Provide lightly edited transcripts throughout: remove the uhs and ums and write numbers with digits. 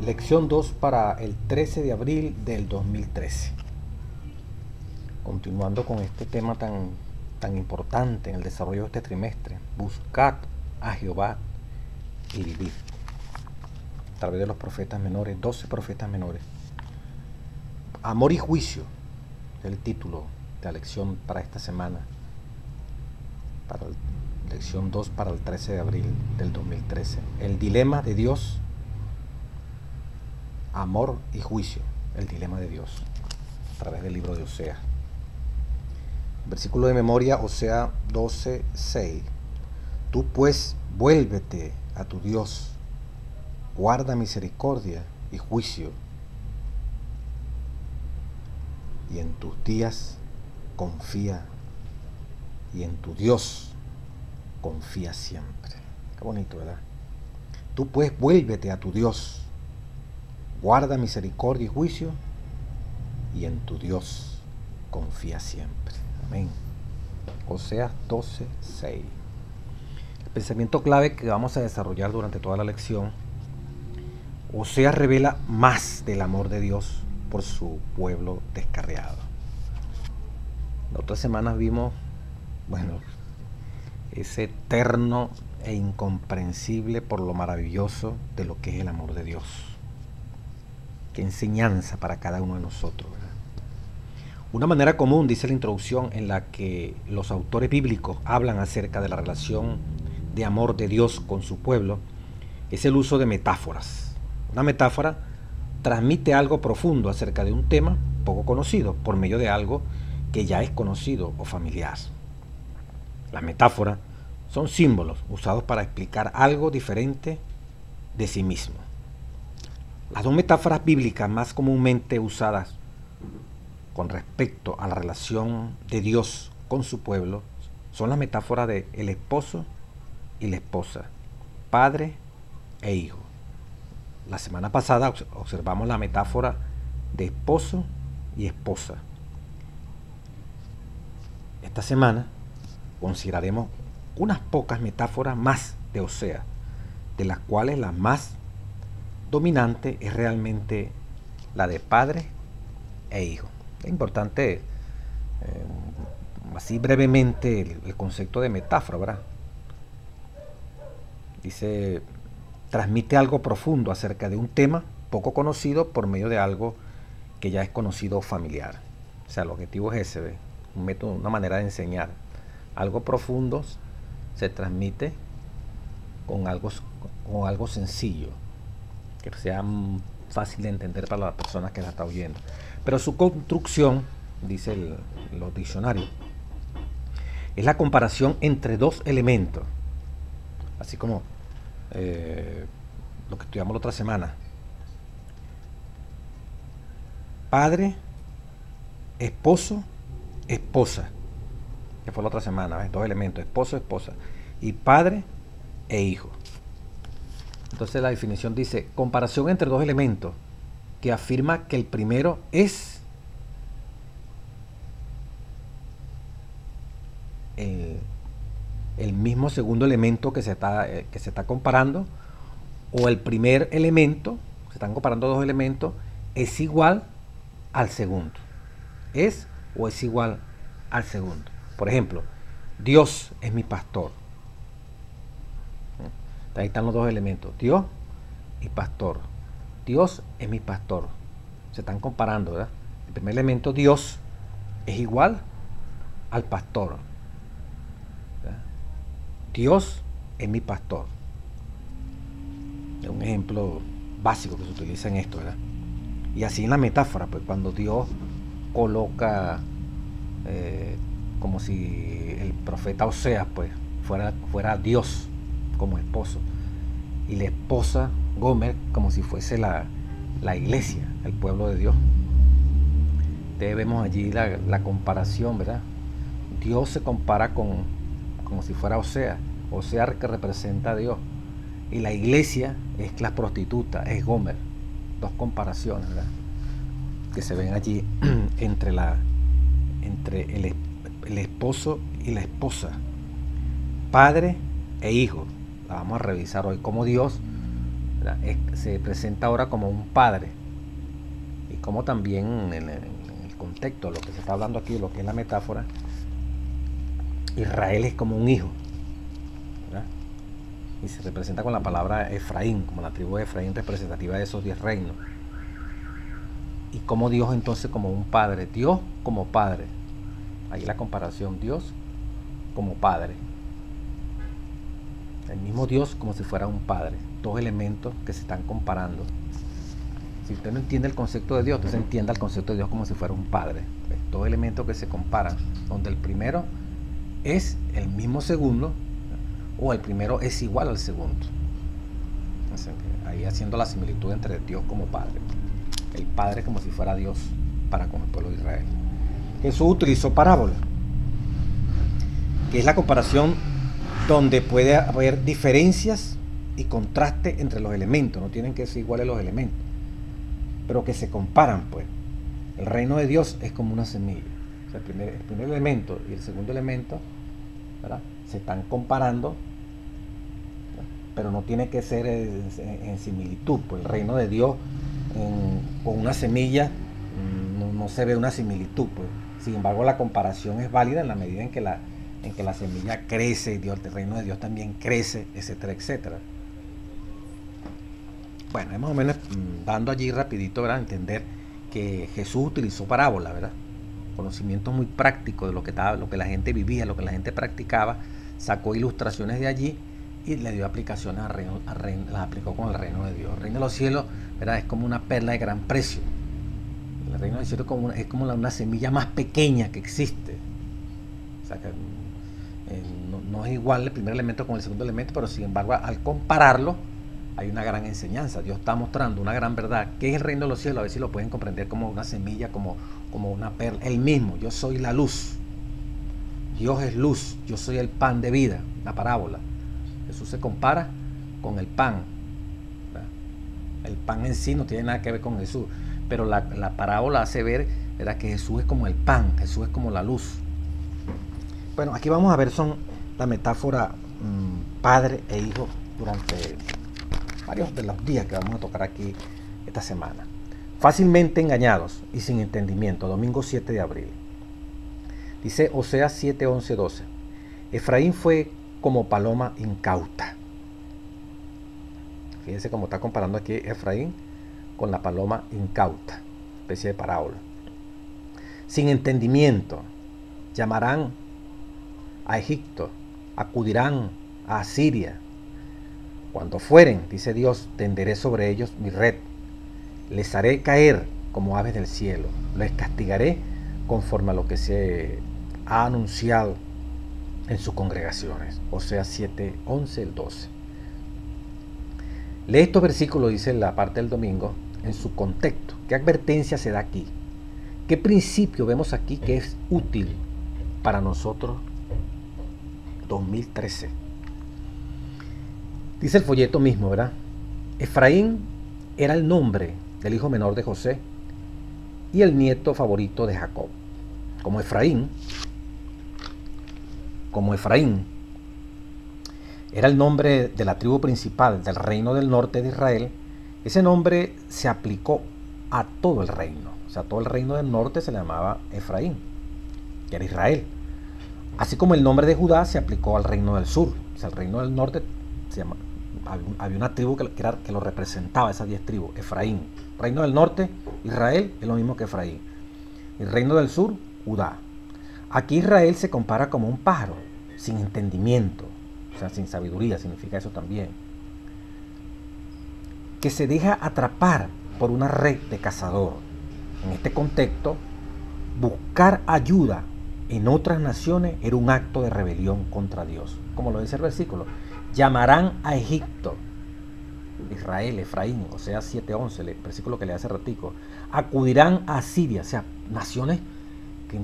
Lección 2 para el 13 de abril del 2013. Continuando con este tema tan importante en el desarrollo de este trimestre. Buscad a Jehová y vivid. A través de los profetas menores, 12 profetas menores. Amor y juicio es el título de la lección para esta semana. Para lección 2 para el 13 de abril del 2013. El dilema de Dios. Amor y juicio, el dilema de Dios, a través del libro de Oseas. Versículo de memoria, Oseas 12:6. Tú pues vuélvete a tu Dios, guarda misericordia y juicio, y en tus días confía, y en tu Dios confía siempre. Qué bonito, ¿verdad? Tú pues vuélvete a tu Dios, guarda misericordia y juicio, y en tu Dios confía siempre. Amén. Oseas 12:6. El pensamiento clave que vamos a desarrollar durante toda la lección. Oseas revela más del amor de Dios por su pueblo descarriado. En otras semanas vimos, ese eterno e incomprensible por lo maravilloso de lo que es el amor de Dios. Qué enseñanza para cada uno de nosotros, ¿verdad? Una manera común, dice la introducción, en la que los autores bíblicos hablan acerca de la relación de amor de Dios con su pueblo, es el uso de metáforas. Una metáfora transmite algo profundo acerca de un tema poco conocido por medio de algo que ya es conocido o familiar. Las metáforas son símbolos usados para explicar algo diferente de sí mismo. Las dos metáforas bíblicas más comúnmente usadas con respecto a la relación de Dios con su pueblo son las metáforas de el esposo y la esposa, padre e hijo. La semana pasada observamos la metáfora de esposo y esposa. Esta semana consideraremos unas pocas metáforas más de Oseas, de las cuales la más dominante es realmente la de padre e hijo. Es importante, así brevemente, el concepto de metáfora, ¿verdad? Dice, transmite algo profundo acerca de un tema poco conocido por medio de algo que ya es conocido o familiar. O sea, el objetivo es ese, ¿ve? Un método, una manera de enseñar. Algo profundo se transmite con algo sencillo, que sea fácil de entender para la persona que la está oyendo. Pero su construcción, dice los diccionarios, es la comparación entre dos elementos, así como lo que estudiamos la otra semana. Padre, esposo, esposa, que fue la otra semana, ¿ves? Dos elementos, esposo, esposa, y padre e hijo. Entonces la definición dice, comparación entre dos elementos que afirma que el primero es el mismo segundo elemento que se está comparando, o el primer elemento, se están comparando dos elementos, es igual al segundo. Es o es igual al segundo. Por ejemplo, Dios es mi pastor. Ahí están los dos elementos, Dios y pastor. Dios es mi pastor. Se están comparando, ¿verdad? El primer elemento, Dios, es igual al pastor, ¿verdad? Dios es mi pastor. Es un ejemplo básico que se utiliza en esto, ¿verdad? Y así en la metáfora, pues cuando Dios coloca como si el profeta Oseas pues fuera Dios como esposo, y la esposa Gomer como si fuese la iglesia, el pueblo de Dios. Entonces vemos allí la comparación, ¿verdad? Dios se compara como si fuera Oseas que representa a Dios, y la iglesia es la prostituta, es Gomer. Dos comparaciones, ¿verdad?, que se ven allí entre el esposo y la esposa, padre e hijo. La vamos a revisar hoy, cómo Dios ¿verdad? Se presenta ahora como un padre, y como también en el contexto, lo que se está hablando aquí, lo que es la metáfora, Israel es como un hijo, ¿verdad? Y se representa con la palabra Efraín, como la tribu de Efraín, representativa de esos 10 reinos. Y como Dios entonces como un padre, Dios como padre. Ahí la comparación, Dios como padre. El mismo Dios como si fuera un padre. Dos elementos que se están comparando. Si usted no entiende el concepto de Dios, entonces entienda el concepto de Dios como si fuera un padre. Dos elementos que se comparan, donde el primero es el mismo segundo, o el primero es igual al segundo. Entonces, ahí haciendo la similitud entre Dios como padre. El padre como si fuera Dios para con el pueblo de Israel. Jesús utilizó parábola, que es la comparación donde puede haber diferencias y contraste entre los elementos. No tienen que ser iguales los elementos, pero que se comparan, pues. El reino de Dios es como una semilla. O sea, el primer elemento y el segundo elemento, ¿verdad?, se están comparando, ¿verdad?, pero no tiene que ser en similitud. Pues el reino de Dios con una semilla no se ve una similitud, pues. Sin embargo, la comparación es válida en la medida en que la semilla crece, el reino de Dios también crece, etcétera, etcétera. Bueno, es más o menos dando allí rapidito, ¿verdad?, entender que Jesús utilizó parábola, ¿verdad? Conocimientos muy prácticos de lo que la gente vivía, lo que la gente practicaba, sacó ilustraciones de allí y le dio aplicaciones las aplicó con el reino de Dios. El reino de los cielos, ¿verdad?, es como una perla de gran precio. El reino del cielo es como una semilla más pequeña que existe. O sea que no es igual el primer elemento con el segundo elemento, pero sin embargo al compararlo hay una gran enseñanza. Dios está mostrando una gran verdad. ¿Qué es el reino de los cielos? A ver si lo pueden comprender como una semilla, como una perla. El mismo, yo soy la luz. Dios es luz, yo soy el pan de vida. La parábola. Jesús se compara con el pan, ¿verdad? El pan en sí no tiene nada que ver con Jesús, pero la parábola hace ver, ¿verdad?, que Jesús es como el pan, Jesús es como la luz. Bueno, aquí vamos a ver la metáfora padre e hijo durante varios de los días que vamos a tocar aquí esta semana. Fácilmente engañados y sin entendimiento, domingo 7 de abril. Dice Oseas 7, 11, 12. Efraín fue como paloma incauta. Fíjense cómo está comparando aquí Efraín con la paloma incauta, especie de parábola. Sin entendimiento, llamarán a Egipto, acudirán a Asiria. Cuando fueren, dice Dios, tenderé sobre ellos mi red, les haré caer como aves del cielo, les castigaré conforme a lo que se ha anunciado en sus congregaciones. Oseas 7, 11, el 12. Lee estos versículos, dice la parte del domingo, en su contexto. ¿Qué advertencia se da aquí? ¿Qué principio vemos aquí que es útil para nosotros 2013? Dice el folleto mismo, ¿verdad? Efraín era el nombre del hijo menor de José y el nieto favorito de Jacob. Como Efraín era el nombre de la tribu principal del reino del norte de Israel, ese nombre se aplicó a todo el reino. O sea, todo el reino del norte se le llamaba Efraín, que era Israel. Así como el nombre de Judá se aplicó al reino del sur. O sea, el reino del norte había una tribu que lo representaba, esas 10 tribus, Efraín. Reino del norte, Israel, es lo mismo que Efraín. El reino del sur, Judá. Aquí Israel se compara como un pájaro, sin entendimiento, o sea, sin sabiduría, significa eso también, que se deja atrapar por una red de cazador. En este contexto, buscar ayuda en otras naciones era un acto de rebelión contra Dios. Como lo dice el versículo, llamarán a Egipto, Israel, Efraín, o sea 7:11, el versículo que le hace ratico, acudirán a Siria, o sea, naciones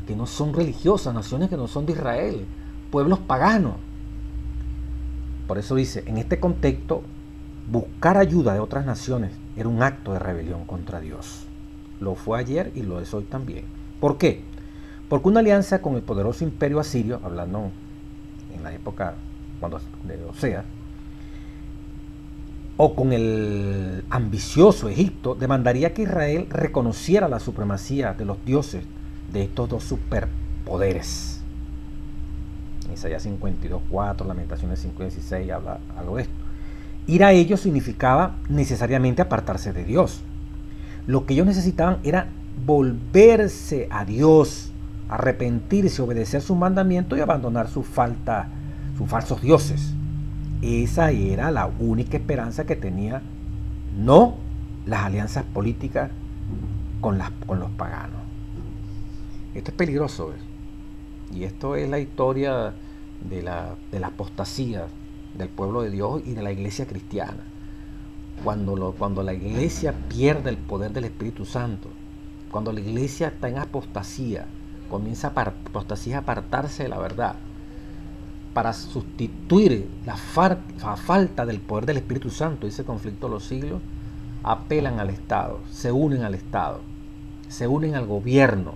que no son religiosas, naciones que no son de Israel, pueblos paganos. Por eso dice, en este contexto, buscar ayuda de otras naciones era un acto de rebelión contra Dios. Lo fue ayer y lo es hoy también. ¿Por qué? Porque una alianza con el poderoso imperio asirio, hablando en la época de Oseas, o con el ambicioso Egipto, demandaría que Israel reconociera la supremacía de los dioses de estos dos superpoderes. Isaías 52:4, Lamentaciones 5:16 habla algo de esto. Ir a ellos significaba necesariamente apartarse de Dios. Lo que ellos necesitaban era volverse a Dios, arrepentirse, obedecer sus mandamientos y abandonar sus falsos dioses. Esa era la única esperanza que tenía, no las alianzas políticas con los paganos. Esto es peligroso, ¿ves? Y esto es la historia de la apostasía del pueblo de Dios y de la iglesia cristiana. Cuando la iglesia pierde el poder del Espíritu Santo, cuando la iglesia está en apostasía, comienza apostasía a apartarse de la verdad, para sustituir la falta del poder del Espíritu Santo, ese conflicto de los siglos, apelan al Estado, se unen al Estado, se unen al gobierno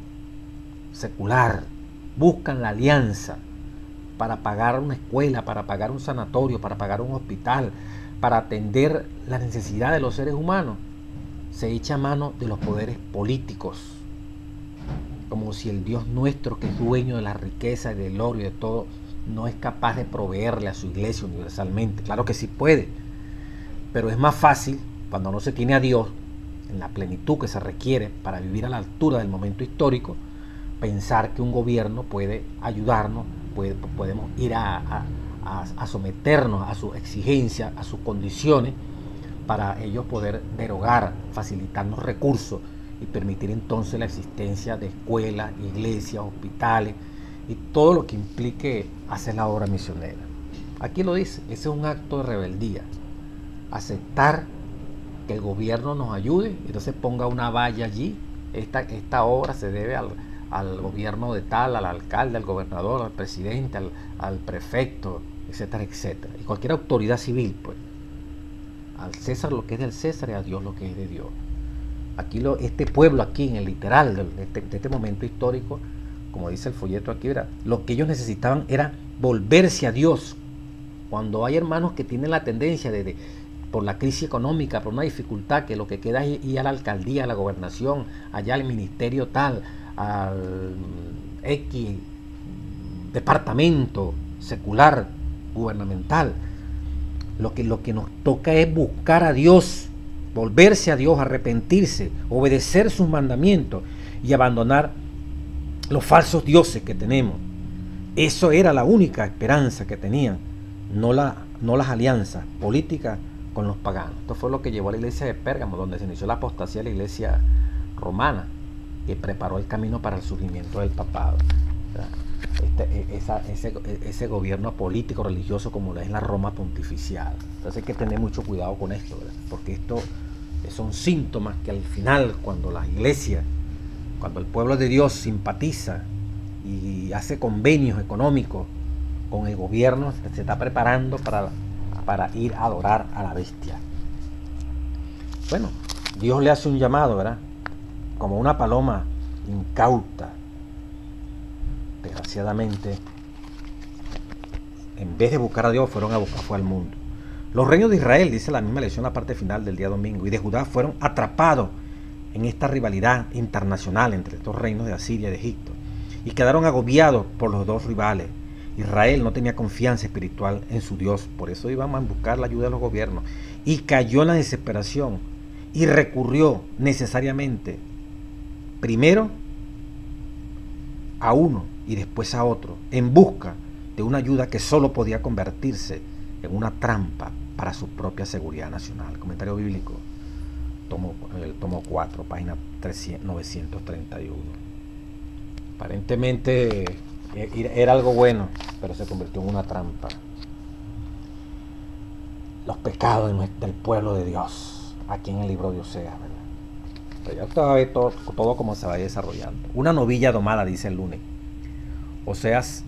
secular, buscan la alianza para pagar una escuela, para pagar un sanatorio, para pagar un hospital, para atender la necesidad de los seres humanos. Se echa mano de los poderes políticos, como si el Dios nuestro, que es dueño de la riqueza y del oro y de todo, no es capaz de proveerle a su iglesia universalmente. Claro que sí puede, pero es más fácil cuando no se tiene a Dios en la plenitud que se requiere para vivir a la altura del momento histórico, pensar que un gobierno puede ayudarnos, podemos ir a someternos a sus exigencias, a sus condiciones, para ellos poder derogar, facilitarnos recursos y permitir entonces la existencia de escuelas, iglesias, hospitales y todo lo que implique hacer la obra misionera. Aquí lo dice, ese es un acto de rebeldía. Aceptar que el gobierno nos ayude, entonces ponga una valla allí. Esta obra se debe al gobierno de tal, al alcalde, al gobernador, al presidente, al prefecto, etcétera, etcétera. Y cualquier autoridad civil, pues. Al César lo que es del César y a Dios lo que es de Dios. Aquí este pueblo aquí, en el literal de este momento histórico, como dice el folleto aquí, ¿verdad? Lo que ellos necesitaban era volverse a Dios. Cuando hay hermanos que tienen la tendencia por la crisis económica, por una dificultad, que lo que queda es ir a la alcaldía, a la gobernación, allá al ministerio tal, al X departamento secular, gubernamental, lo que nos toca es buscar a Dios, volverse a Dios, arrepentirse, obedecer sus mandamientos y abandonar los falsos dioses que tenemos. Eso era la única esperanza que tenían, no las alianzas políticas con los paganos. Esto fue lo que llevó a la iglesia de Pérgamo, donde se inició la apostasía de la iglesia romana, que preparó el camino para el surgimiento del papado. Ese gobierno político religioso como es la Roma pontificial. Entonces hay que tener mucho cuidado con esto, ¿verdad? Porque esto son síntomas que al final, cuando la iglesia, cuando el pueblo de Dios simpatiza y hace convenios económicos con el gobierno, se está preparando para ir a adorar a la bestia. Bueno, Dios le hace un llamado, ¿verdad? Como una paloma incauta. Desgraciadamente, en vez de buscar a Dios, fueron a buscar al mundo. Los reinos de Israel, dice la misma lección, la parte final del día domingo, y de Judá fueron atrapados en esta rivalidad internacional entre estos reinos de Asiria y de Egipto, y quedaron agobiados por los dos rivales. Israel no tenía confianza espiritual en su Dios, por eso iban a buscar la ayuda de los gobiernos, y cayó en la desesperación, y recurrió necesariamente, primero a uno y después a otro, en busca de una ayuda que solo podía convertirse en una trampa para su propia seguridad nacional. Comentario bíblico, el tomo 4, página 931. Aparentemente era algo bueno, pero se convirtió en una trampa. Los pecados del pueblo de Dios, aquí en el libro de Oseas, ¿verdad? Pero ya usted va a ver todo cómo se va desarrollando. Una novilla domada, dice el lunes. Oseas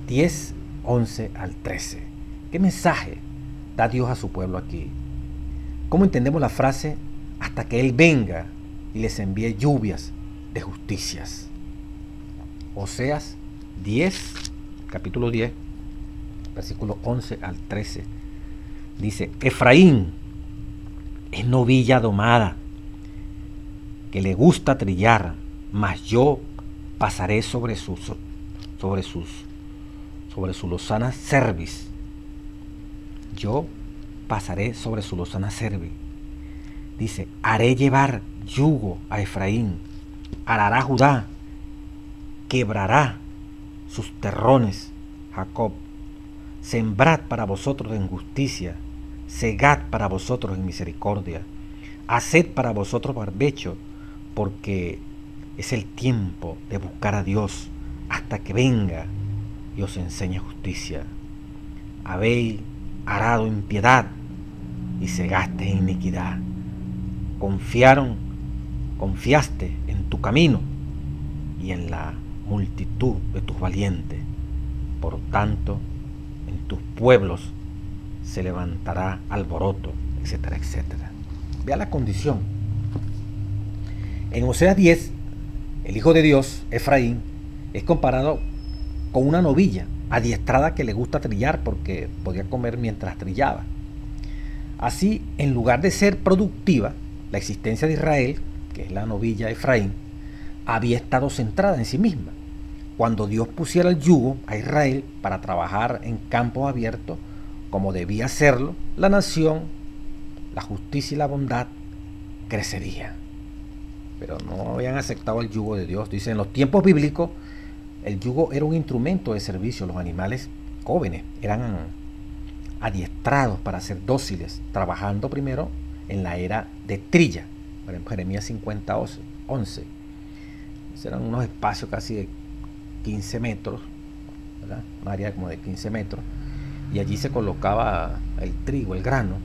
10, 11 al 13. ¿Qué mensaje da Dios a su pueblo aquí? ¿Cómo entendemos la frase hasta que Él venga y les envíe lluvias de justicias? Oseas 10, capítulo 10, versículo 11 al 13. Dice: Efraín es novilla domada, que le gusta trillar, mas yo pasaré sobre su lozana cerviz. Yo pasaré sobre su lozana cerviz. Dice, haré llevar yugo a Efraín, arará Judá, quebrará sus terrones Jacob. Sembrad para vosotros en justicia, segad para vosotros en misericordia, haced para vosotros barbecho, porque es el tiempo de buscar a Dios hasta que venga y os enseñe justicia. Habéis arado impiedad y segaste en iniquidad. Confiaste en tu camino y en la multitud de tus valientes. Por tanto, en tus pueblos se levantará alboroto, etcétera, etcétera. Vea la condición. En Oseas 10, el Hijo de Dios, Efraín, es comparado con una novilla adiestrada que le gusta trillar porque podía comer mientras trillaba. Así, en lugar de ser productiva, la existencia de Israel, que es la novilla Efraín, había estado centrada en sí misma. Cuando Dios pusiera el yugo a Israel para trabajar en campos abiertos, como debía hacerlo, la nación, la justicia y la bondad crecerían. Pero no habían aceptado el yugo de Dios. Dice, en los tiempos bíblicos, el yugo era un instrumento de servicio. Los animales jóvenes eran adiestrados para ser dóciles, trabajando primero en la era de trilla. Por ejemplo, Jeremías 50:11. Eran unos espacios casi de 15 metros, ¿verdad? Un área como de 15 metros, y allí se colocaba el trigo, el grano.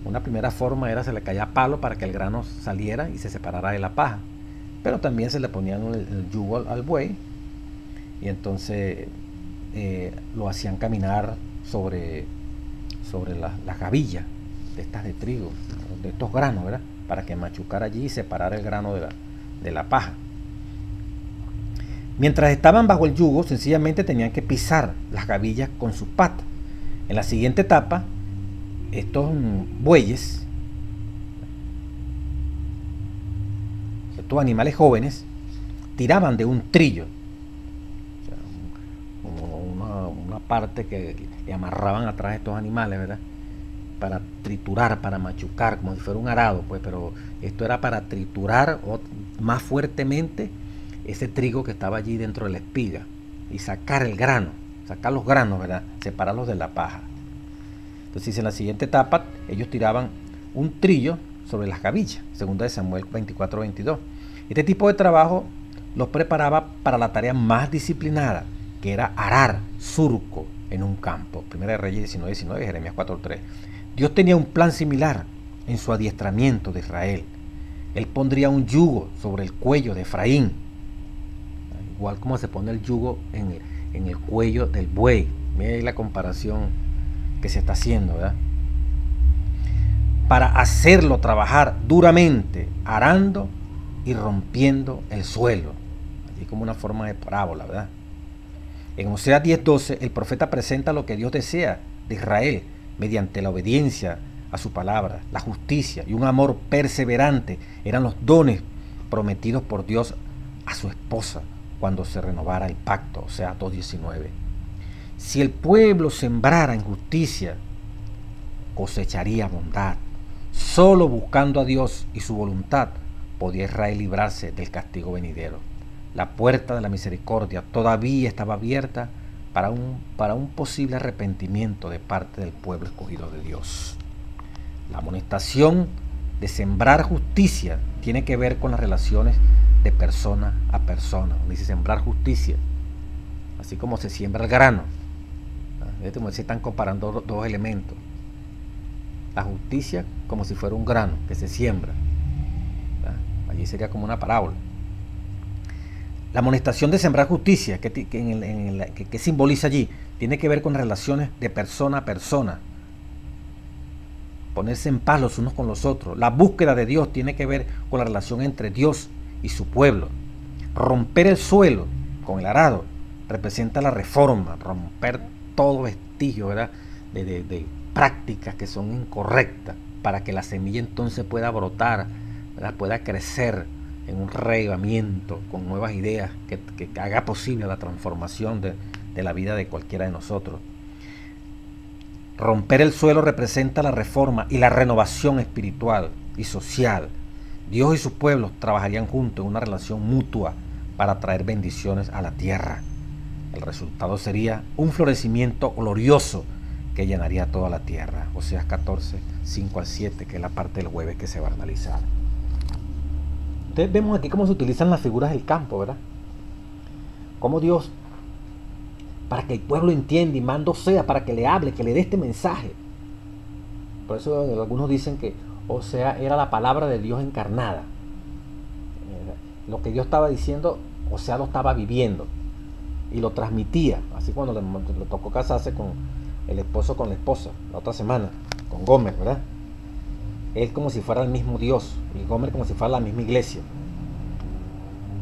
Una primera forma era se le caía palo para que el grano saliera y se separara de la paja, pero también se le ponían el yugo al buey, y entonces lo hacían caminar sobre las gavillas de estas de trigo, de estos granos, ¿verdad? Para que machucara allí y separara el grano de la paja. Mientras estaban bajo el yugo, sencillamente tenían que pisar las gavillas con sus patas. En la siguiente etapa, estos bueyes, estos animales jóvenes, tiraban de un trillo, o sea, como una parte que le amarraban atrás de estos animales, ¿verdad? Para triturar, para machucar, como si fuera un arado, pues, pero esto era para triturar más fuertemente ese trigo que estaba allí dentro de la espiga y sacar el grano, sacar los granos, ¿verdad? Separarlos de la paja. Entonces, en la siguiente etapa, ellos tiraban un trillo sobre las gavillas, 2 de Samuel 24:22. Este tipo de trabajo los preparaba para la tarea más disciplinada, que era arar surco en un campo. 1 de Reyes 19:19, Jeremías 4:3. Dios tenía un plan similar en su adiestramiento de Israel. Él pondría un yugo sobre el cuello de Efraín, igual como se pone el yugo en el cuello del buey. Miren la comparación que se está haciendo, ¿verdad? Para hacerlo trabajar duramente, arando y rompiendo el suelo. Así como una forma de parábola, ¿verdad? En Oseas 10:12, el profeta presenta lo que Dios desea de Israel mediante la obediencia a su palabra, la justicia y un amor perseverante. Eran los dones prometidos por Dios a su esposa cuando se renovara el pacto, o sea, 2:19. Si el pueblo sembrara en justicia, cosecharía bondad. Solo buscando a Dios y su voluntad podía Israel librarse del castigo venidero. La puerta de la misericordia todavía estaba abierta para un posible arrepentimiento de parte del pueblo escogido de Dios. La amonestación de sembrar justicia tiene que ver con las relaciones de persona a persona. Dice sembrar justicia, así como se siembra el grano. Se están comparando dos elementos. La justicia como si fuera un grano que se siembra. Allí sería como una parábola. La amonestación de sembrar justicia, que simboliza allí, tiene que ver con relaciones de persona a persona. Ponerse en paz los unos con los otros. La búsqueda de Dios tiene que ver con la relación entre Dios y su pueblo. Romper el suelo con el arado representa la reforma, romper todo vestigio, ¿verdad? de prácticas que son incorrectas, para que la semilla entonces pueda brotar, ¿verdad? Pueda crecer en un reavivamiento con nuevas ideas que haga posible la transformación de la vida de cualquiera de nosotros. Romper el suelo representa la reforma y la renovación espiritual y social. Dios y sus pueblos trabajarían juntos en una relación mutua para traer bendiciones a la tierra. El resultado sería un florecimiento glorioso que llenaría toda la tierra. Oseas 14, 5 al 7, que es la parte del jueves que se va a analizar. Entonces vemos aquí cómo se utilizan las figuras del campo, ¿verdad? Cómo Dios, para que el pueblo entienda y manda Oseas para que le hable, que le dé este mensaje. Por eso algunos dicen que Oseas era la palabra de Dios encarnada. Lo que Dios estaba diciendo, Oseas lo estaba viviendo y lo transmitía. Así cuando le tocó casarse con el esposo con la esposa, la otra semana, con Gomer, ¿verdad? Él como si fuera el mismo Dios y Gomer como si fuera la misma iglesia.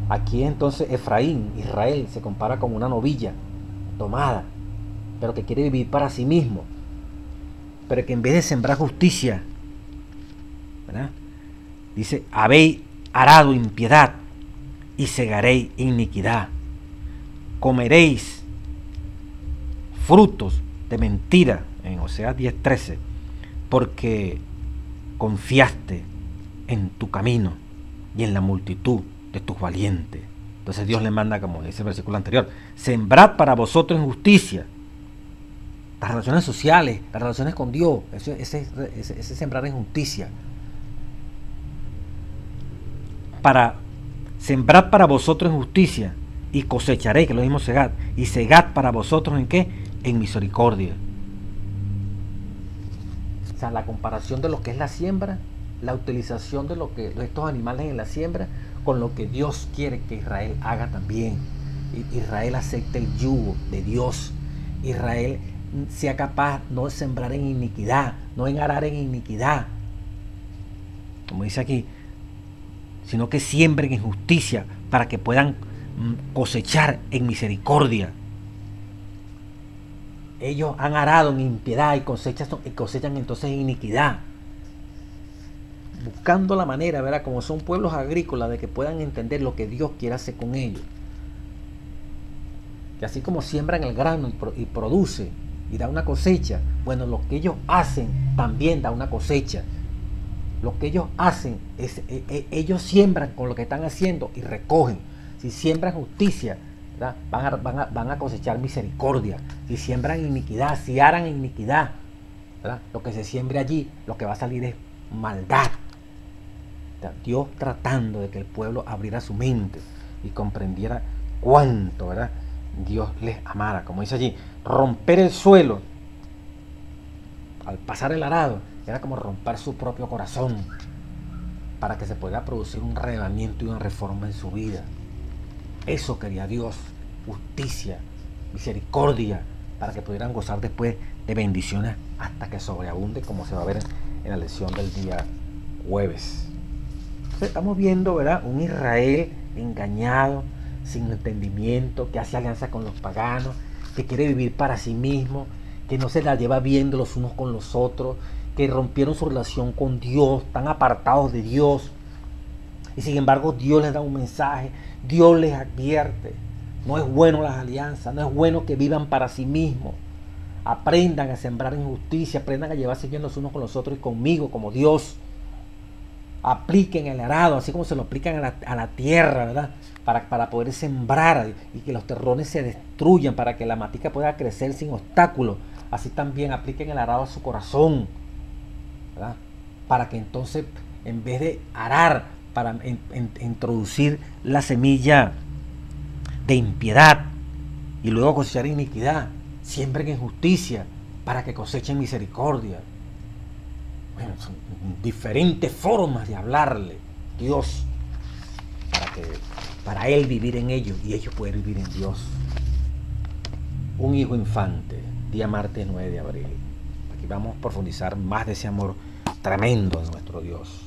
Aquí entonces Efraín, Israel, se compara con una novilla tomada, pero que quiere vivir para sí mismo, pero que en vez de sembrar justicia, ¿verdad? Dice, habéis arado impiedad y segaréis iniquidad, comeréis frutos de mentira, en Oseas 10:13, porque confiaste en tu camino y en la multitud de tus valientes. Entonces Dios le manda, como dice el versículo anterior, sembrad para vosotros en justicia. Las relaciones sociales, las relaciones con Dios, ese sembrar en justicia. Sembrad para vosotros en justicia y cosecharéis, que lo mismo segad, y segad para vosotros en qué, en misericordia. O sea, la comparación de lo que es la siembra, la utilización de estos animales en la siembra, con lo que Dios quiere que Israel haga también. Israel acepte el yugo de Dios. Israel sea capaz no de sembrar en iniquidad, no en arar en iniquidad, como dice aquí, sino que siembren en justicia para que puedan cosechar en misericordia. Ellos han arado en impiedad y cosechan entonces en iniquidad, buscando la manera, ¿verdad? Como son pueblos agrícolas, de que puedan entender lo que Dios quiere hacer con ellos. Que así como siembran el grano y produce y da una cosecha, bueno, lo que ellos hacen también da una cosecha. Lo que ellos hacen es, ellos siembran con lo que están haciendo y recogen. Si siembran justicia, ¿verdad? Van a cosechar misericordia. Si siembran iniquidad, si aran iniquidad, ¿verdad? Lo que se siembre allí, lo que va a salir es maldad. Dios tratando de que el pueblo abriera su mente y comprendiera cuánto, ¿verdad?, Dios les amara. Como dice allí, romper el suelo al pasar el arado era como romper su propio corazón para que se pueda producir un reavivamiento y una reforma en su vida. Eso quería Dios, justicia, misericordia, para que pudieran gozar después de bendiciones hasta que sobreabunde, como se va a ver en la lección del día jueves. Entonces, estamos viendo, ¿verdad?, un Israel engañado, sin entendimiento, que hace alianza con los paganos, que quiere vivir para sí mismo, que no se la lleva viendo los unos con los otros, que rompieron su relación con Dios, están apartados de Dios. Y sin embargo Dios les da un mensaje, Dios les advierte. No es bueno las alianzas, no es bueno que vivan para sí mismos. Aprendan a sembrar en justicia, aprendan a llevarse bien los unos con los otros y conmigo como Dios. Apliquen el arado, así como se lo aplican a la tierra, ¿verdad? Para poder sembrar y que los terrones se destruyan, para que la matica pueda crecer sin obstáculos. Así también apliquen el arado a su corazón, ¿verdad? Para que entonces, en vez de arar, para introducir la semilla de impiedad y luego cosechar iniquidad, siembren en justicia para que cosechen misericordia. Bueno, son diferentes formas de hablarle Dios para Él vivir en ellos y ellos poder vivir en Dios. Un hijo infante, día martes 9 de abril. Aquí vamos a profundizar más de ese amor tremendo de nuestro Dios.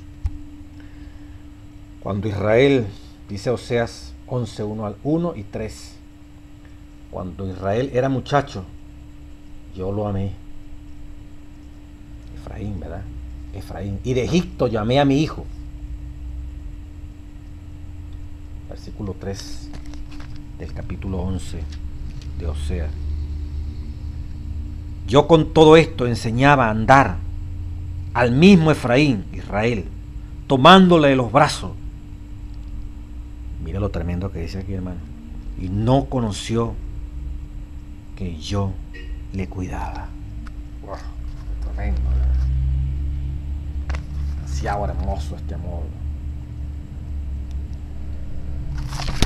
Cuando Israel, dice Oseas 11, 1 al 1 y 3, cuando Israel era muchacho, yo lo amé. Efraín, ¿verdad? Efraín, y de Egipto llamé a mi hijo. Versículo 3 del capítulo 11 de Oseas. Yo con todo esto enseñaba a andar al mismo Efraín, Israel, tomándole de los brazos. Mira lo tremendo que dice aquí, hermano. Y no conoció que yo le cuidaba. Wow, tremendo, ¿verdad? Demasiado hermoso este amor.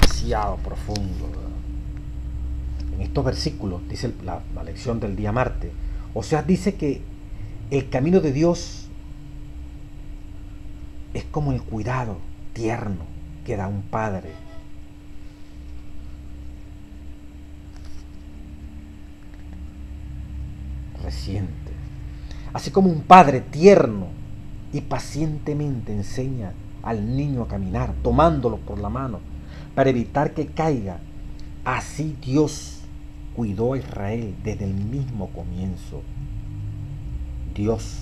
Demasiado profundo, ¿verdad? En estos versículos, dice la lección del día martes, Oseas dice que el camino de Dios es como el cuidado tierno que da un padre. Reciente. Así como un padre tierno y pacientemente enseña al niño a caminar, tomándolo por la mano para evitar que caiga, así Dios cuidó a Israel desde el mismo comienzo. Dios,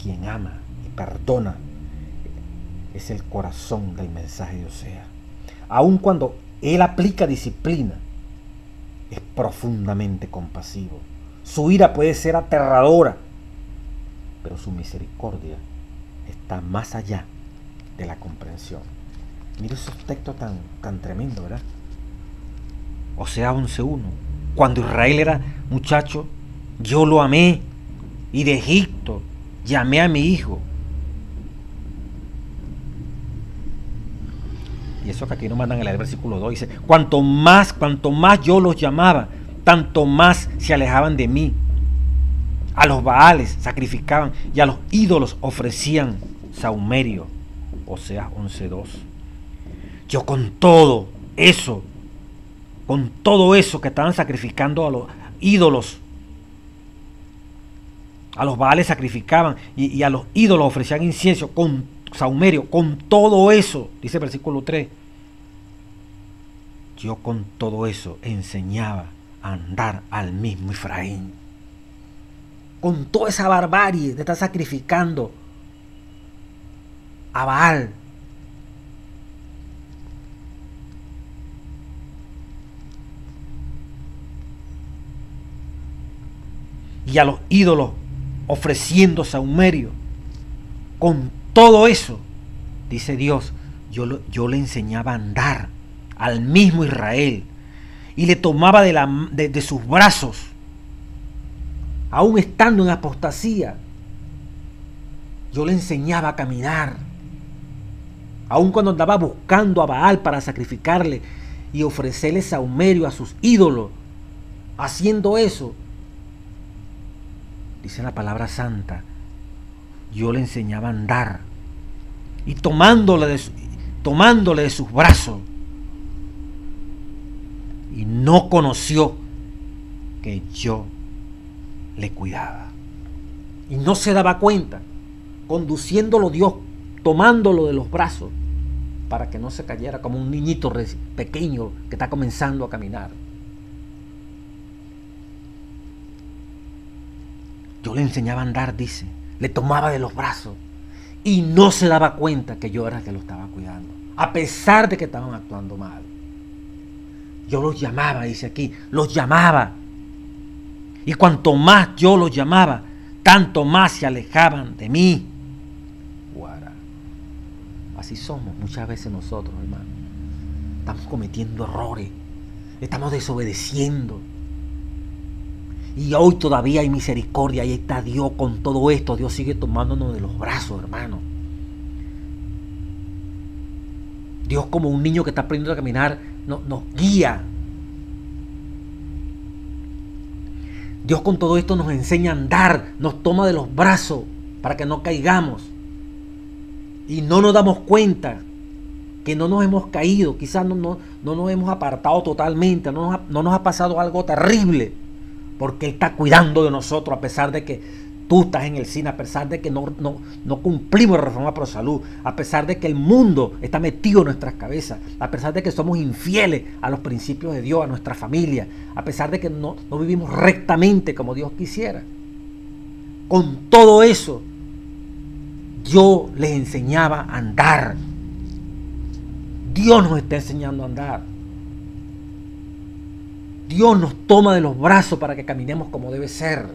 quien ama y perdona, es el corazón del mensaje de Oseas. Aun cuando Él aplica disciplina, es profundamente compasivo. Su ira puede ser aterradora, pero su misericordia está más allá de la comprensión. Mira esos textos tan tremendos, ¿verdad? Oseas 11:1. Cuando Israel era muchacho, yo lo amé, y de Egipto llamé a mi hijo. Y eso que aquí nos mandan a leer el versículo 2, dice, cuanto más yo los llamaba, tanto más se alejaban de mí. A los Baales sacrificaban y a los ídolos ofrecían sahumerio. Oseas 11:2. Yo con todo eso que estaban sacrificando a los ídolos, a los Baales sacrificaban y a los ídolos ofrecían incienso con sahumerio, con todo eso, dice el versículo 3, yo con todo eso enseñaba a andar al mismo Efraín. Con toda esa barbarie de estar sacrificando a Baal, y a los ídolos ofreciendo sahumerio, con todo eso, dice Dios, yo le enseñaba a andar al mismo Israel y le tomaba de sus brazos, aún estando en apostasía. Yo le enseñaba a caminar, aún cuando andaba buscando a Baal para sacrificarle y ofrecerle sahumerio a sus ídolos. Haciendo eso, dice la palabra santa, yo le enseñaba a andar y tomándole de sus brazos, y no conoció que yo le cuidaba. Y no se daba cuenta, conduciéndolo Dios, tomándolo de los brazos para que no se cayera como un niñito pequeño que está comenzando a caminar. Yo le enseñaba a andar, dice, le tomaba de los brazos y no se daba cuenta que yo era el que lo estaba cuidando, a pesar de que estaban actuando mal. Yo los llamaba, dice aquí, los llamaba. Y cuanto más yo los llamaba, tanto más se alejaban de mí. Guara. Así somos muchas veces nosotros, hermano. Estamos cometiendo errores, estamos desobedeciendo. Y hoy todavía hay misericordia, ahí está Dios con todo esto. Dios sigue tomándonos de los brazos, hermano. Dios, como un niño que está aprendiendo a caminar, nos guía. Dios con todo esto nos enseña a andar, nos toma de los brazos para que no caigamos. Y no nos damos cuenta que no nos hemos caído, quizás no nos hemos apartado totalmente, no nos ha pasado algo terrible, porque Él está cuidando de nosotros a pesar de que tú estás en el cine, a pesar de que no cumplimos la reforma pro salud, a pesar de que el mundo está metido en nuestras cabezas, a pesar de que somos infieles a los principios de Dios, a nuestra familia, a pesar de que no vivimos rectamente como Dios quisiera. Con todo eso, yo les enseñaba a andar. Dios nos está enseñando a andar. Dios nos toma de los brazos para que caminemos como debe ser.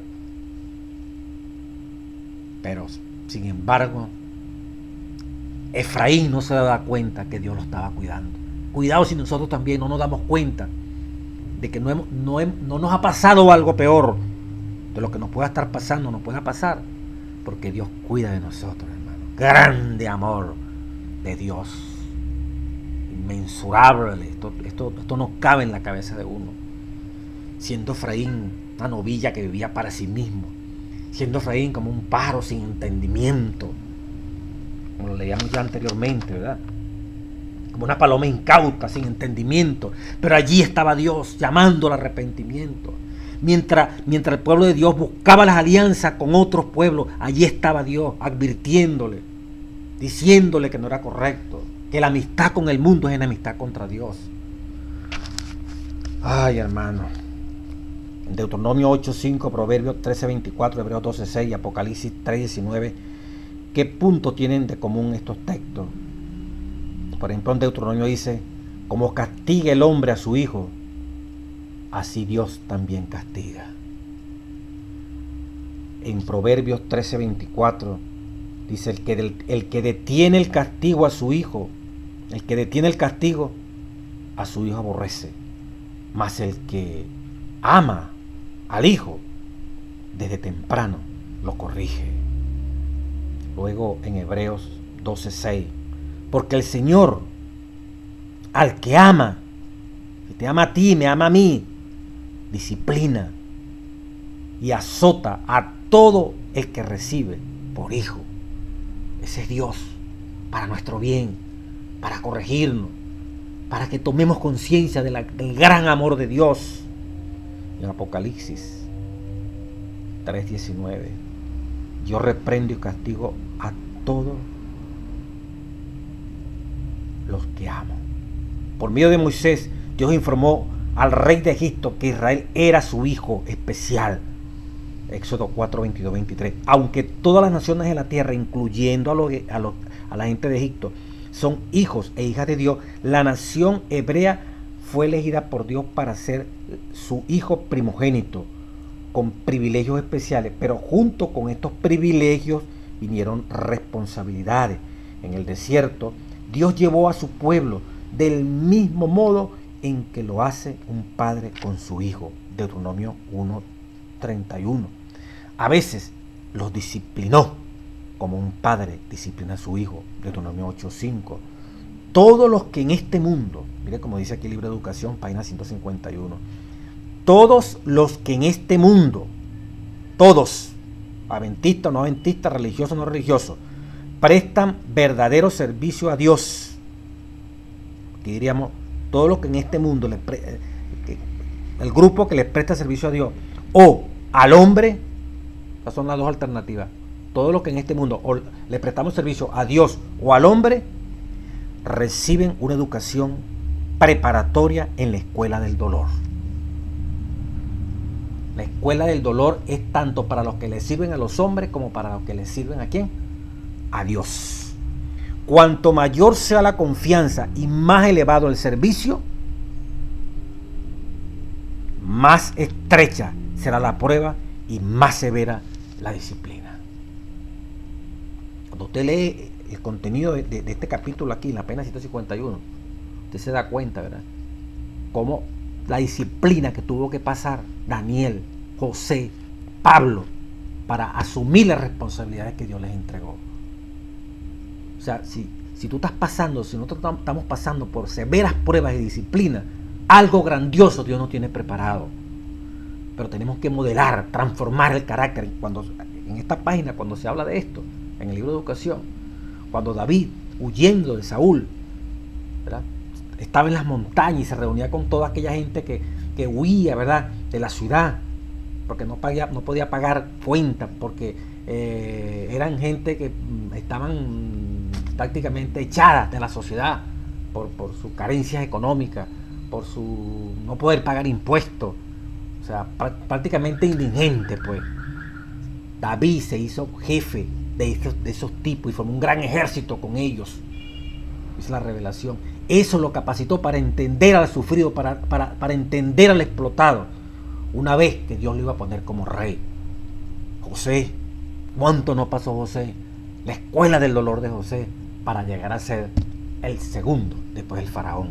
Pero, sin embargo, Efraín no se daba cuenta que Dios lo estaba cuidando. Cuidado si nosotros también no nos damos cuenta de que no nos ha pasado algo peor de lo que nos pueda estar pasando, nos pueda pasar, porque Dios cuida de nosotros, hermano. Grande amor de Dios, inmensurable. Esto no cabe en la cabeza de uno. Siendo Efraín una novilla que vivía para sí mismo, siendo Efraín como un pájaro sin entendimiento, como lo leíamos ya anteriormente, ¿verdad? Como una paloma incauta, sin entendimiento. Pero allí estaba Dios llamando al arrepentimiento. Mientras el pueblo de Dios buscaba las alianzas con otros pueblos, allí estaba Dios advirtiéndole, diciéndole que no era correcto, que la amistad con el mundo es enemistad contra Dios. Ay, hermano. En Deuteronomio 8:5, Proverbios 13:24, Hebreos 12:6 y Apocalipsis 3:19, ¿qué punto tienen de común estos textos? Por ejemplo, en Deuteronomio dice: como castiga el hombre a su hijo, así Dios también castiga. En Proverbios 13:24 dice: el que detiene el castigo a su hijo, el que detiene el castigo a su hijo aborrece, mas el que ama al hijo desde temprano lo corrige. Luego en Hebreos 12:6, porque el Señor al que ama, que te ama a ti, me ama a mí, disciplina y azota a todo el que recibe por hijo. Ese es Dios para nuestro bien, para corregirnos, para que tomemos conciencia del gran amor de Dios. En Apocalipsis 3:19, yo reprendo y castigo a todos los que amo. Por medio de Moisés, Dios informó al rey de Egipto que Israel era su hijo especial. Éxodo 4:22-23. Aunque todas las naciones de la tierra, incluyendo a la gente de Egipto, son hijos e hijas de Dios, la nación hebrea fue elegida por Dios para ser su hijo primogénito, con privilegios especiales. Pero junto con estos privilegios vinieron responsabilidades. En el desierto, Dios llevó a su pueblo del mismo modo en que lo hace un padre con su hijo. Deuteronomio 1:31. A veces los disciplinó como un padre disciplina a su hijo. Deuteronomio 8:5. Todos los que en este mundo, mire como dice aquí el libro de Educación, página 151, todos los que en este mundo, todos, adventistas o no adventistas, religiosos o no religiosos, prestan verdadero servicio a Dios, que diríamos, todos los que en este mundo, el grupo que les presta servicio a Dios o al hombre, esas son las dos alternativas. Todos los que en este mundo o le prestamos servicio a Dios o al hombre, reciben una educación preparatoria en la escuela del dolor. La escuela del dolor es tanto para los que le sirven a los hombres como para los que le sirven ¿a quién? A Dios. Cuanto mayor sea la confianza y más elevado el servicio, más estrecha será la prueba y más severa la disciplina. Cuando usted lee el contenido de este capítulo aquí, en la página 151, usted se da cuenta, ¿verdad?, cómo la disciplina que tuvo que pasar Daniel, José, Pablo, para asumir las responsabilidades que Dios les entregó. O sea, si tú estás pasando, si nosotros estamos pasando por severas pruebas de disciplina, algo grandioso Dios nos tiene preparado. Pero tenemos que modelar, transformar el carácter. En esta página, cuando se habla de esto, en el libro de Educación, cuando David, huyendo de Saúl, ¿verdad?, estaba en las montañas y se reunía con toda aquella gente que huía, ¿verdad?, de la ciudad, porque no podía pagar cuentas, porque eran gente que estaban prácticamente echadas de la sociedad por sus carencias económicas, por su no poder pagar impuestos, o sea, prácticamente indigente. Pues David se hizo jefe de esos tipos y formó un gran ejército con ellos. Es la revelación. Eso lo capacitó para entender al sufrido, para entender al explotado, una vez que Dios lo iba a poner como rey. José, ¿cuánto no pasó José? La escuela del dolor de José para llegar a ser el segundo después del faraón.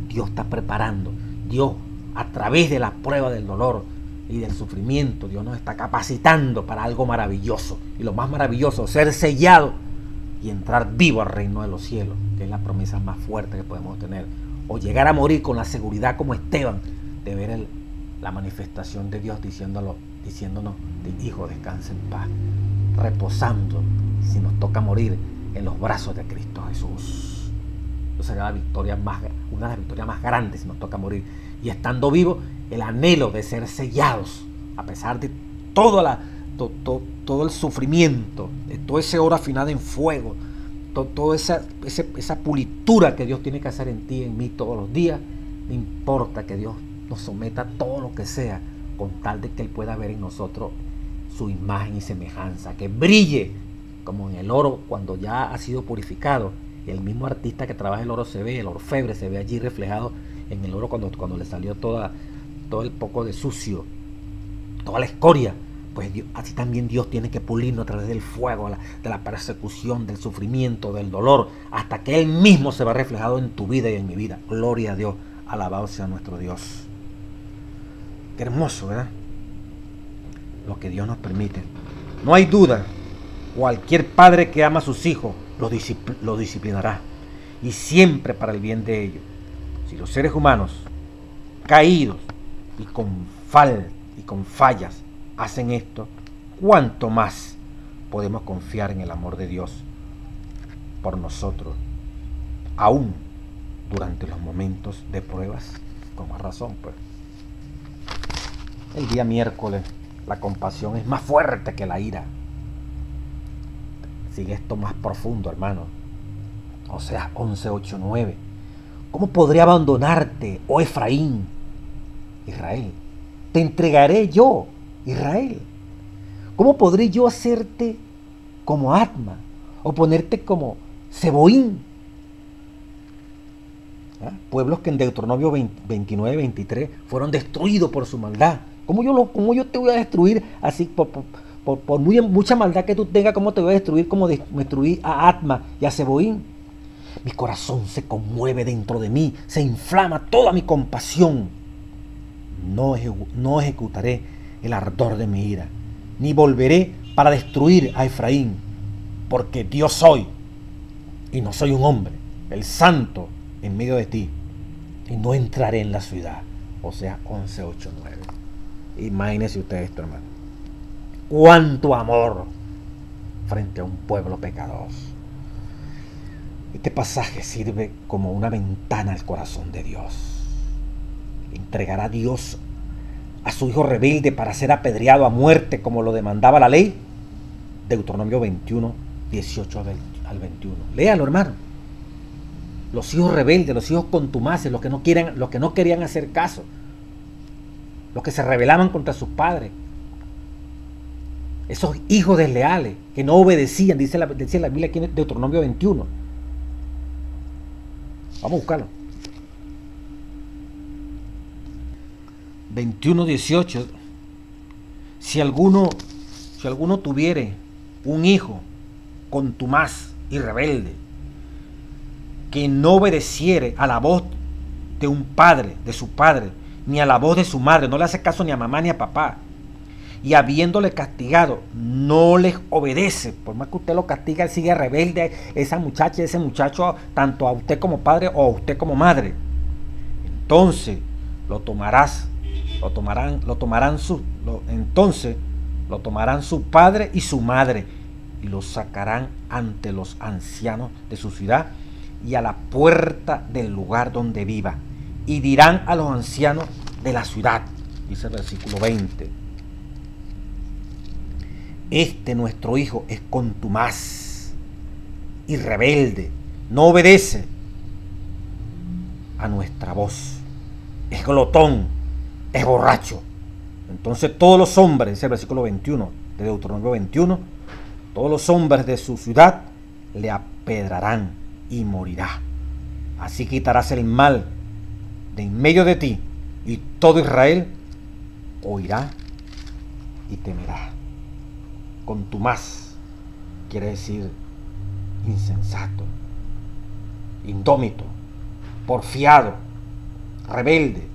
Dios está preparando. Dios, a través de la prueba del dolor y del sufrimiento, Dios nos está capacitando para algo maravilloso. Y lo más maravilloso, ser sellado y entrar vivo al reino de los cielos, que es la promesa más fuerte que podemos tener. O llegar a morir con la seguridad como Esteban de ver la manifestación de Dios diciéndonos, hijo, descansa en paz, reposando, si nos toca morir, en los brazos de Cristo Jesús. Eso será una de las victorias más grandes si nos toca morir. Y estando vivos, el anhelo de ser sellados, a pesar de todo el sufrimiento, de toda esa hora final en fuego, toda esa pulitura que Dios tiene que hacer en ti y en mí todos los días. No importa que Dios nos someta a todo lo que sea, con tal de que Él pueda ver en nosotros su imagen y semejanza, que brille como en el oro cuando ya ha sido purificado. El mismo artista que trabaja el oro se ve, el orfebre se ve allí reflejado en el oro cuando le salió todo el poco de sucio, toda la escoria. Pues Dios, así también Dios tiene que pulirnos a través del fuego, de la persecución, del sufrimiento, del dolor, hasta que Él mismo se va reflejado en tu vida y en mi vida. Gloria a Dios, alabado sea nuestro Dios. Qué hermoso, ¿verdad? Lo que Dios nos permite. No hay duda, cualquier padre que ama a sus hijos los disciplinará, y siempre para el bien de ellos. Si los seres humanos, caídos y con fallas, hacen esto, ¿cuánto más podemos confiar en el amor de Dios por nosotros, aún durante los momentos de pruebas? Con más razón, pues. El día miércoles, la compasión es más fuerte que la ira. Sigue esto más profundo, hermano. Oseas 11, 8, 9. ¿Cómo podré abandonarte, oh Efraín, Israel? Te entregaré yo, Israel. ¿Cómo podré yo hacerte como Atma o ponerte como Seboín? Pueblos que en Deuteronomio 29, 23 fueron destruidos por su maldad. ¿Cómo yo te voy a destruir así por mucha maldad que tú tengas? ¿Cómo te voy a destruir como destruí a Atma y a Seboín? Mi corazón se conmueve dentro de mí, se inflama toda mi compasión. No ejecutaré el ardor de mi ira, ni volveré para destruir a Efraín, porque Dios soy, y no soy un hombre, el santo en medio de ti, y no entraré en la ciudad. Oseas 11, 8, 9. Imagínense ustedes esto, hermano. Cuánto amor frente a un pueblo pecador. Este pasaje sirve como una ventana al corazón de Dios. ¿Entregará Dios a su hijo rebelde para ser apedreado a muerte como lo demandaba la ley? Deuteronomio 21, 18 al 21. Léalo, hermano. Los hijos rebeldes, los hijos contumaces, los que no querían hacer caso, los que se rebelaban contra sus padres, esos hijos desleales que no obedecían, dice la Biblia aquí en Deuteronomio 21. Vamos a buscarlo. 21, 18. Si alguno tuviere un hijo contumaz y rebelde, que no obedeciere a la voz de un padre, de su padre, ni a la voz de su madre, no le hace caso ni a mamá ni a papá, y habiéndole castigado, no les obedece, por más que usted lo castiga, él sigue rebelde, esa muchacha, ese muchacho, tanto a usted como padre o a usted como madre, entonces lo tomarán su padre y su madre, y lo sacarán ante los ancianos de su ciudad y a la puerta del lugar donde viva, y dirán a los ancianos de la ciudad, dice el versículo 20, este nuestro hijo es contumaz y rebelde, no obedece a nuestra voz, es glotón, es borracho. Entonces todos los hombres, dice el versículo 21 de Deuteronomio 21, Todos los hombres de su ciudad le apedrarán y morirá. Así quitarás el mal de en medio de ti, y todo Israel oirá y temerá. Contumaz quiere decir insensato, indómito, porfiado, rebelde.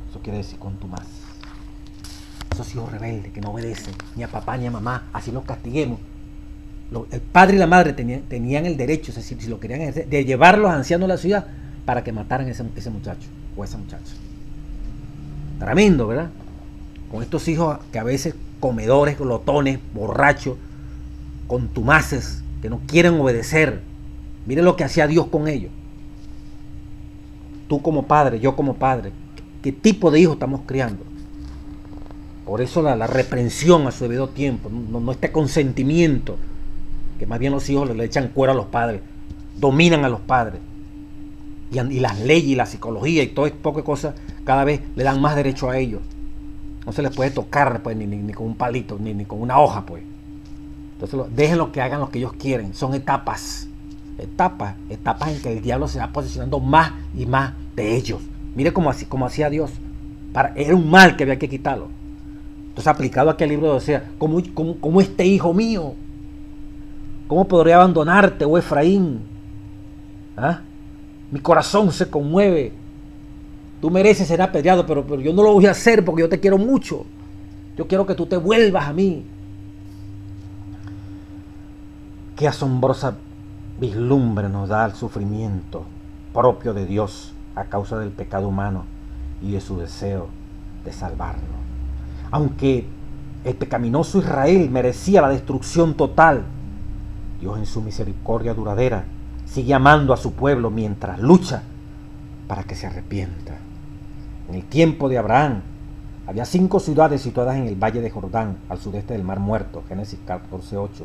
Eso quiere decir contumaz. Esos hijos rebeldes que no obedecen ni a papá ni a mamá, así los castiguemos. El padre y la madre tenían el derecho, es decir, si lo querían ejercer, de llevar a los ancianos de la ciudad para que mataran a ese muchacho o a esa muchacha. Tremendo, ¿verdad? Con estos hijos que a veces comedores, glotones, borrachos, contumaces, que no quieren obedecer. Mire lo que hacía Dios con ellos. Tú como padre, yo como padre, ¿qué tipo de hijos estamos criando? Por eso la reprensión a su debido tiempo, no este consentimiento, que más bien los hijos le echan cuero a los padres, dominan a los padres. Y las leyes y la psicología y todas pocas cosas cada vez le dan más derecho a ellos. No se les puede tocar pues, ni con un palito, ni con una hoja. Pues. Entonces déjenlo que hagan lo que ellos quieren. Son etapas en que el diablo se va posicionando más y más de ellos. Mire cómo hacía Dios. Era un mal que había que quitarlo. Entonces aplicado aquí al libro de Oseas, como este hijo mío, ¿cómo podría abandonarte, oh Efraín? ¿Ah? Mi corazón se conmueve. Tú mereces ser apedreado, pero yo no lo voy a hacer porque yo te quiero mucho. Yo quiero que tú te vuelvas a mí. Qué asombrosa vislumbre nos da el sufrimiento propio de Dios a causa del pecado humano y de su deseo de salvarnos. Aunque el pecaminoso Israel merecía la destrucción total, Dios en su misericordia duradera sigue amando a su pueblo mientras lucha para que se arrepienta. En el tiempo de Abraham había 5 ciudades situadas en el valle de Jordán, al sudeste del Mar Muerto, Génesis 14:8.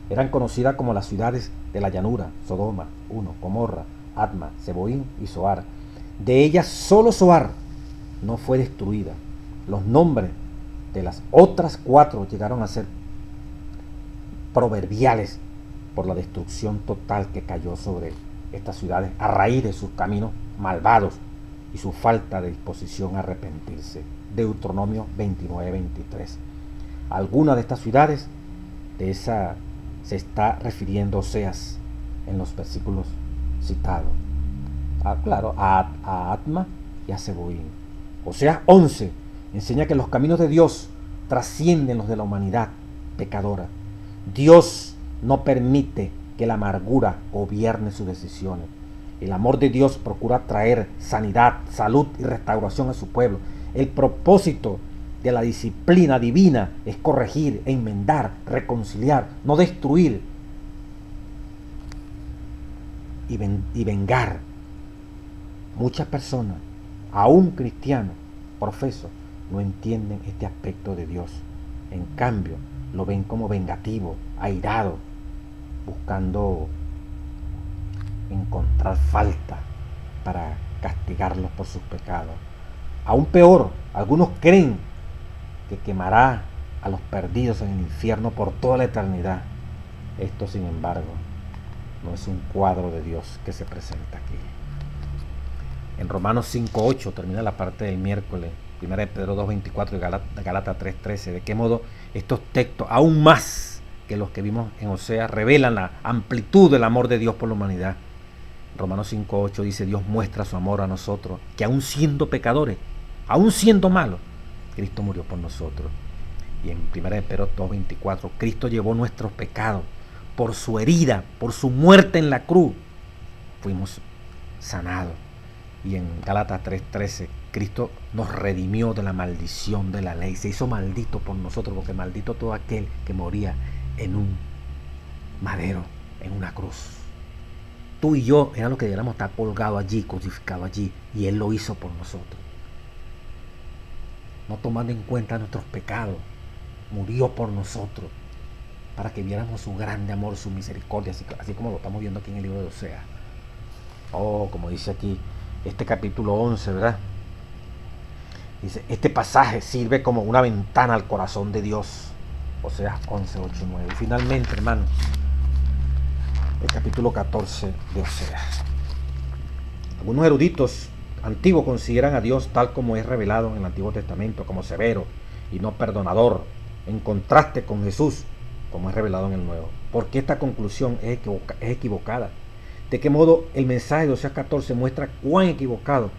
Eran conocidas como las ciudades de la llanura: Sodoma, 1, Gomorra, Adma, Zeboim y Zoar. De ellas solo Zoar no fue destruida. Los nombres de las otras 4 llegaron a ser proverbiales por la destrucción total que cayó sobre estas ciudades a raíz de sus caminos malvados y su falta de disposición a arrepentirse. Deuteronomio 29:23. Algunas de estas ciudades se está refiriendo Oseas en los versículos citados. Claro, a Adma y a Zeboim. Oseas 11 enseña que los caminos de Dios trascienden los de la humanidad pecadora. Dios no permite que la amargura gobierne sus decisiones. El amor de Dios procura traer sanidad, salud y restauración a su pueblo. El propósito de la disciplina divina es corregir, enmendar, reconciliar, no destruir y vengar. Muchas personas, aún cristianos, profesos, no entienden este aspecto de Dios. En cambio, lo ven como vengativo, airado, buscando encontrar falta para castigarlos por sus pecados. Aún peor, algunos creen que quemará a los perdidos en el infierno por toda la eternidad. Esto, sin embargo, no es un cuadro de Dios que se presenta aquí. En Romanos 5:8 termina la parte del miércoles, 1 de Pedro 2:24 y Gálatas 3:13. De qué modo estos textos, aún más que los que vimos en Oseas, revelan la amplitud del amor de Dios por la humanidad. Romanos 5:8 dice: Dios muestra su amor a nosotros, que aún siendo pecadores, aún siendo malos, Cristo murió por nosotros. Y en 1 de Pedro 2:24, Cristo llevó nuestros pecados. Por su herida, por su muerte en la cruz, fuimos sanados. Y en Gálatas 3:13, Cristo nos redimió de la maldición de la ley. Se hizo maldito por nosotros, porque maldito todo aquel que moría en un madero, en una cruz. Tú y yo era lo que deberíamos estar colgados allí, crucificados allí, y Él lo hizo por nosotros. No tomando en cuenta nuestros pecados, murió por nosotros, para que viéramos su grande amor, su misericordia, así como lo estamos viendo aquí en el libro de Oseas. Como dice aquí este capítulo 11, ¿verdad? Dice, este pasaje sirve como una ventana al corazón de Dios. Oseas 11, 8, 9. Y finalmente, hermanos, el capítulo 14 de Oseas. Algunos eruditos antiguos consideran a Dios tal como es revelado en el Antiguo Testamento, como severo y no perdonador, en contraste con Jesús, como es revelado en el Nuevo. ¿Por qué esta conclusión es equivocada? ¿De qué modo el mensaje de Oseas 14 muestra cuán equivocado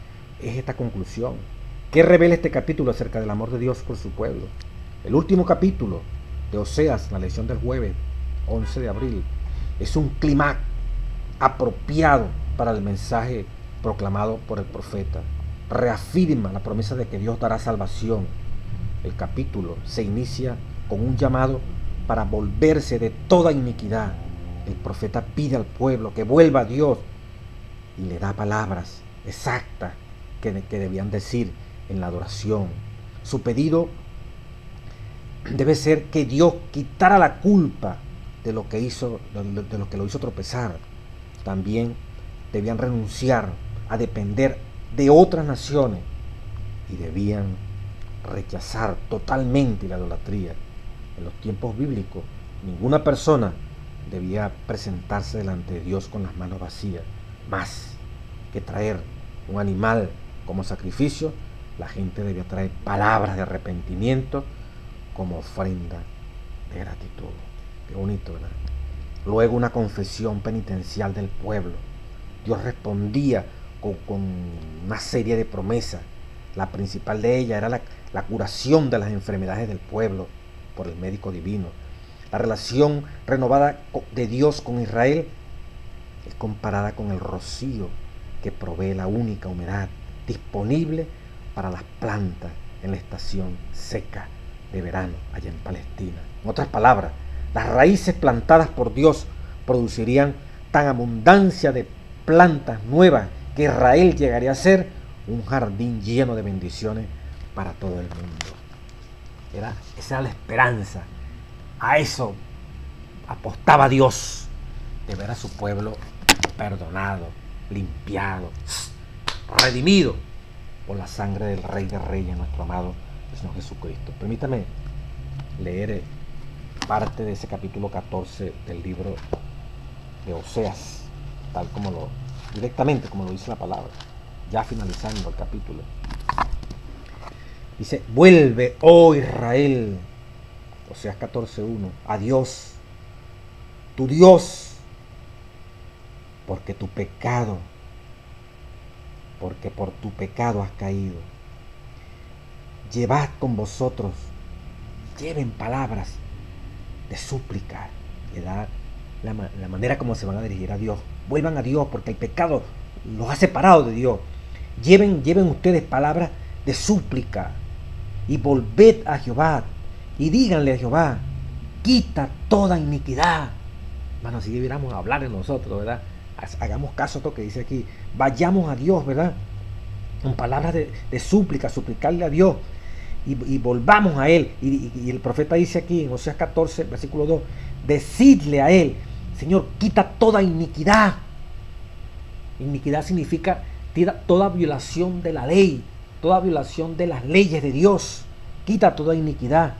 es esta conclusión? ¿Qué revela este capítulo acerca del amor de Dios por su pueblo? El último capítulo de Oseas, la lección del jueves 11 de abril, es un clímax apropiado para el mensaje proclamado por el profeta. Reafirma la promesa de que Dios dará salvación. El capítulo se inicia con un llamado para volverse de toda iniquidad. El profeta pide al pueblo que vuelva a Dios y le da palabras exactas que debían decir en la adoración. Su pedido debe ser que Dios quitara la culpa de lo que lo hizo tropezar. También debían renunciar a depender de otras naciones y debían rechazar totalmente la idolatría. En los tiempos bíblicos, ninguna persona debía presentarse delante de Dios con las manos vacías. Más que traer un animal como sacrificio, la gente debía traer palabras de arrepentimiento como ofrenda de gratitud. Qué bonito, ¿verdad? Luego una confesión penitencial del pueblo. Dios respondía con una serie de promesas. La principal de ellas era la curación de las enfermedades del pueblo por el médico divino. La relación renovada de Dios con Israel es comparada con el rocío que provee la única humedad disponible para las plantas en la estación seca de verano allá en Palestina. En otras palabras, las raíces plantadas por Dios producirían tan abundancia de plantas nuevas que Israel llegaría a ser un jardín lleno de bendiciones para todo el mundo. Esa era la esperanza. A eso apostaba Dios, de ver a su pueblo perdonado, limpiado, redimido por la sangre del Rey de Reyes, nuestro amado Señor Jesucristo. Permítame leer parte de ese capítulo 14 del libro de Oseas, tal como directamente como lo dice la palabra, ya finalizando el capítulo. Dice, vuelve, oh Israel, Oseas 14:1, a Dios, tu Dios, porque por tu pecado has caído. Llevad con vosotros, lleven palabras de súplica, le da la manera como se van a dirigir a Dios. Vuelvan a Dios porque el pecado los ha separado de Dios. Lleven ustedes palabras de súplica y volved a Jehová y díganle a Jehová, quita toda iniquidad. Bueno, si debiéramos hablar en nosotros, ¿verdad? Hagamos caso a esto que dice aquí. Vayamos a Dios, ¿verdad? Con palabras de súplica, suplicarle a Dios y volvamos a Él. Y el profeta dice aquí en Oseas 14, versículo 2, decidle a Él, Señor, quita toda iniquidad. Iniquidad significa toda violación de la ley, toda violación de las leyes de Dios. Quita toda iniquidad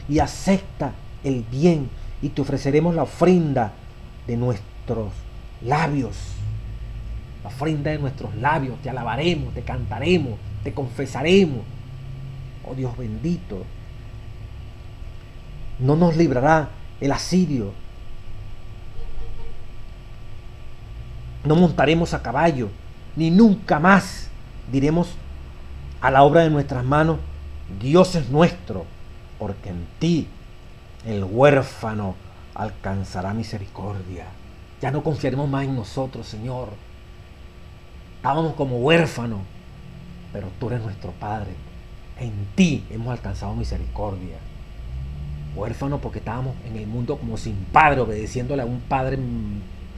y acepta el bien y te ofreceremos la ofrenda de nuestros labios. La ofrenda de nuestros labios, te alabaremos, te cantaremos, te confesaremos. Oh Dios bendito, no nos librará el asirio, no montaremos a caballo, ni nunca más diremos a la obra de nuestras manos, Dios es nuestro, porque en ti el huérfano alcanzará misericordia. Ya no confiaremos más en nosotros, Señor. Estábamos como huérfanos, pero tú eres nuestro Padre. En ti hemos alcanzado misericordia. Huérfanos porque estábamos en el mundo como sin padre, obedeciéndole a un padre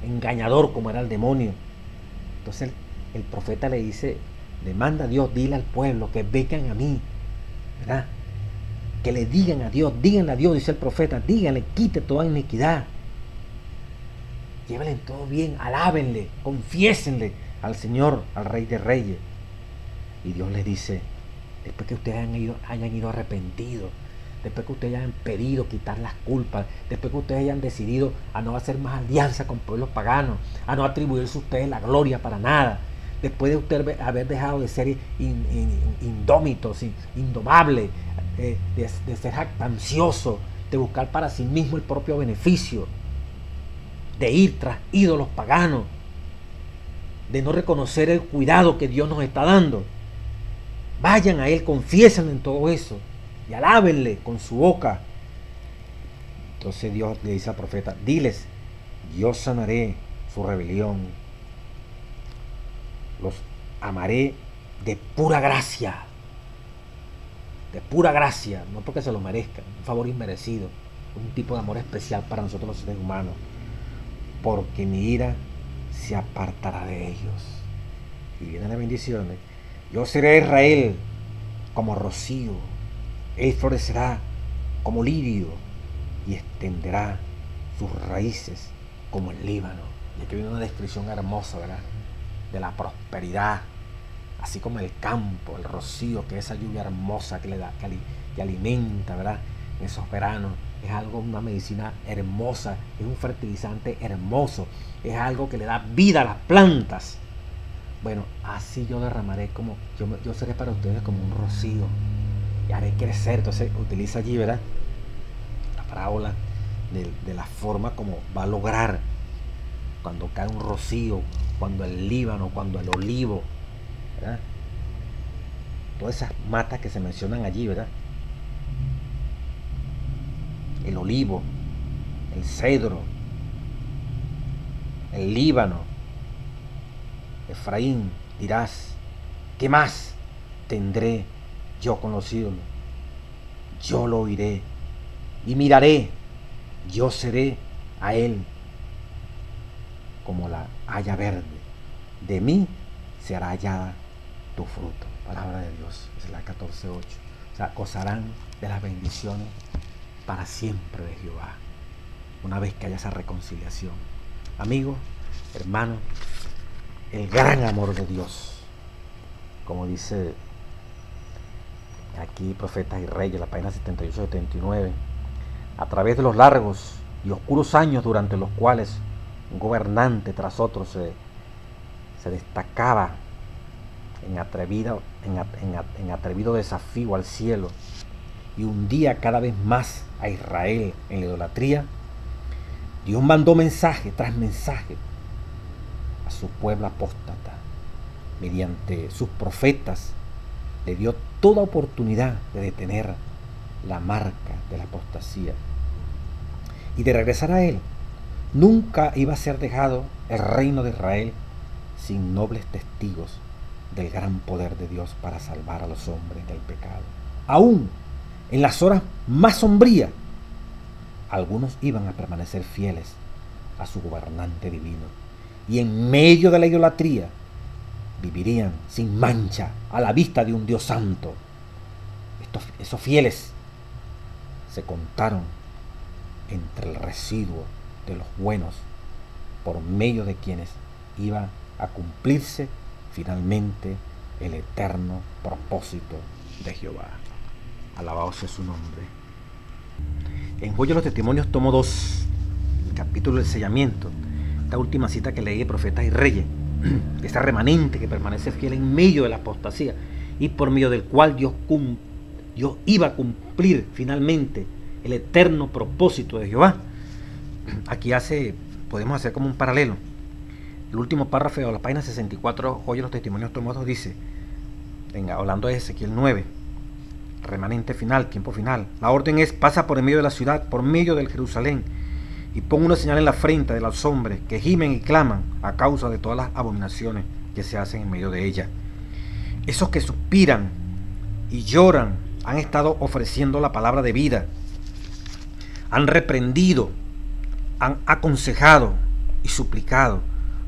engañador como era el demonio. Entonces el profeta le dice, le manda a Dios, dile al pueblo que vengan a mí, ¿verdad? Que le digan a Dios, díganle a Dios, dice el profeta, díganle, quite toda iniquidad. Llévenle todo bien, alábenle, confiésenle al Señor, al Rey de Reyes. Y Dios les dice, después que ustedes hayan ido arrepentidos, después que ustedes hayan pedido quitar las culpas, después que ustedes hayan decidido a no hacer más alianza con pueblos paganos, a no atribuirse a ustedes la gloria para nada, después de ustedes haber dejado de ser indómitos, indomables, de ser jactanciosos, de buscar para sí mismo el propio beneficio, de ir tras ídolos paganos, de no reconocer el cuidado que Dios nos está dando. Vayan a Él, confiesen en todo eso y alábenle con su boca. Entonces Dios le dice al profeta, diles, yo sanaré su rebelión, los amaré de pura gracia, no porque se lo merezcan, un favor inmerecido, un tipo de amor especial para nosotros los seres humanos, porque mi ira se apartará de ellos. Y vienen las bendiciones. Yo seré Israel como rocío, él florecerá como lirio y extenderá sus raíces como el Líbano. Y aquí viene una descripción hermosa, ¿verdad?, de la prosperidad, así como el campo, el rocío, que es esa lluvia hermosa que le da, que alimenta, ¿verdad?, en esos veranos. Es algo, una medicina hermosa, es un fertilizante hermoso, es algo que le da vida a las plantas. Bueno, así yo derramaré, como yo seré para ustedes como un rocío y haré crecer. Entonces utiliza allí, ¿verdad?, la parábola de la forma como va a lograr cuando cae un rocío, cuando el Líbano, cuando el olivo, ¿verdad?, todas esas matas que se mencionan allí, ¿verdad?, el olivo, el cedro, el Líbano, Efraín, dirás, ¿qué más tendré yo con los ídolos? Yo lo oiré y miraré, yo seré a él como la haya verde, de mí se hará hallada tu fruto. Palabra de Dios, es la 14:8. O sea, gozarán de las bendiciones para siempre de Jehová, una vez que haya esa reconciliación. Amigos, hermanos, el gran amor de Dios, como dice aquí Profetas y Reyes, la página 78-79, a través de los largos y oscuros años durante los cuales un gobernante tras otro se destacaba en atrevido desafío al cielo y hundía cada vez más a Israel en la idolatría, Dios mandó mensaje tras mensaje a su pueblo apóstata. Mediante sus profetas le dio toda oportunidad de detener la marca de la apostasía y de regresar a él. Nunca iba a ser dejado el reino de Israel sin nobles testigos del gran poder de Dios para salvar a los hombres del pecado. Aún en las horas más sombrías, algunos iban a permanecer fieles a su gobernante divino y en medio de la idolatría vivirían sin mancha a la vista de un Dios santo. Esos fieles se contaron entre el residuo de los buenos, por medio de quienes iba a cumplirse finalmente el eterno propósito de Jehová. Alabado sea su nombre. En Joya de los Testimonios, tomo 2, capítulo del sellamiento, esta última cita que leí de Profetas y Reyes, ese remanente que permanece fiel en medio de la apostasía y por medio del cual Dios iba a cumplir finalmente el eterno propósito de Jehová. Aquí podemos hacer como un paralelo. El último párrafo de la página 64, Joya de los Testimonios, tomo 2, dice, hablando de Ezequiel 9, remanente final, tiempo final. La orden es: pasa por en medio de la ciudad, por medio del Jerusalén, y pon una señal en la frente de los hombres que gimen y claman a causa de todas las abominaciones que se hacen en medio de ella. Esos que suspiran y lloran han estado ofreciendo la palabra de vida, han reprendido, han aconsejado y suplicado.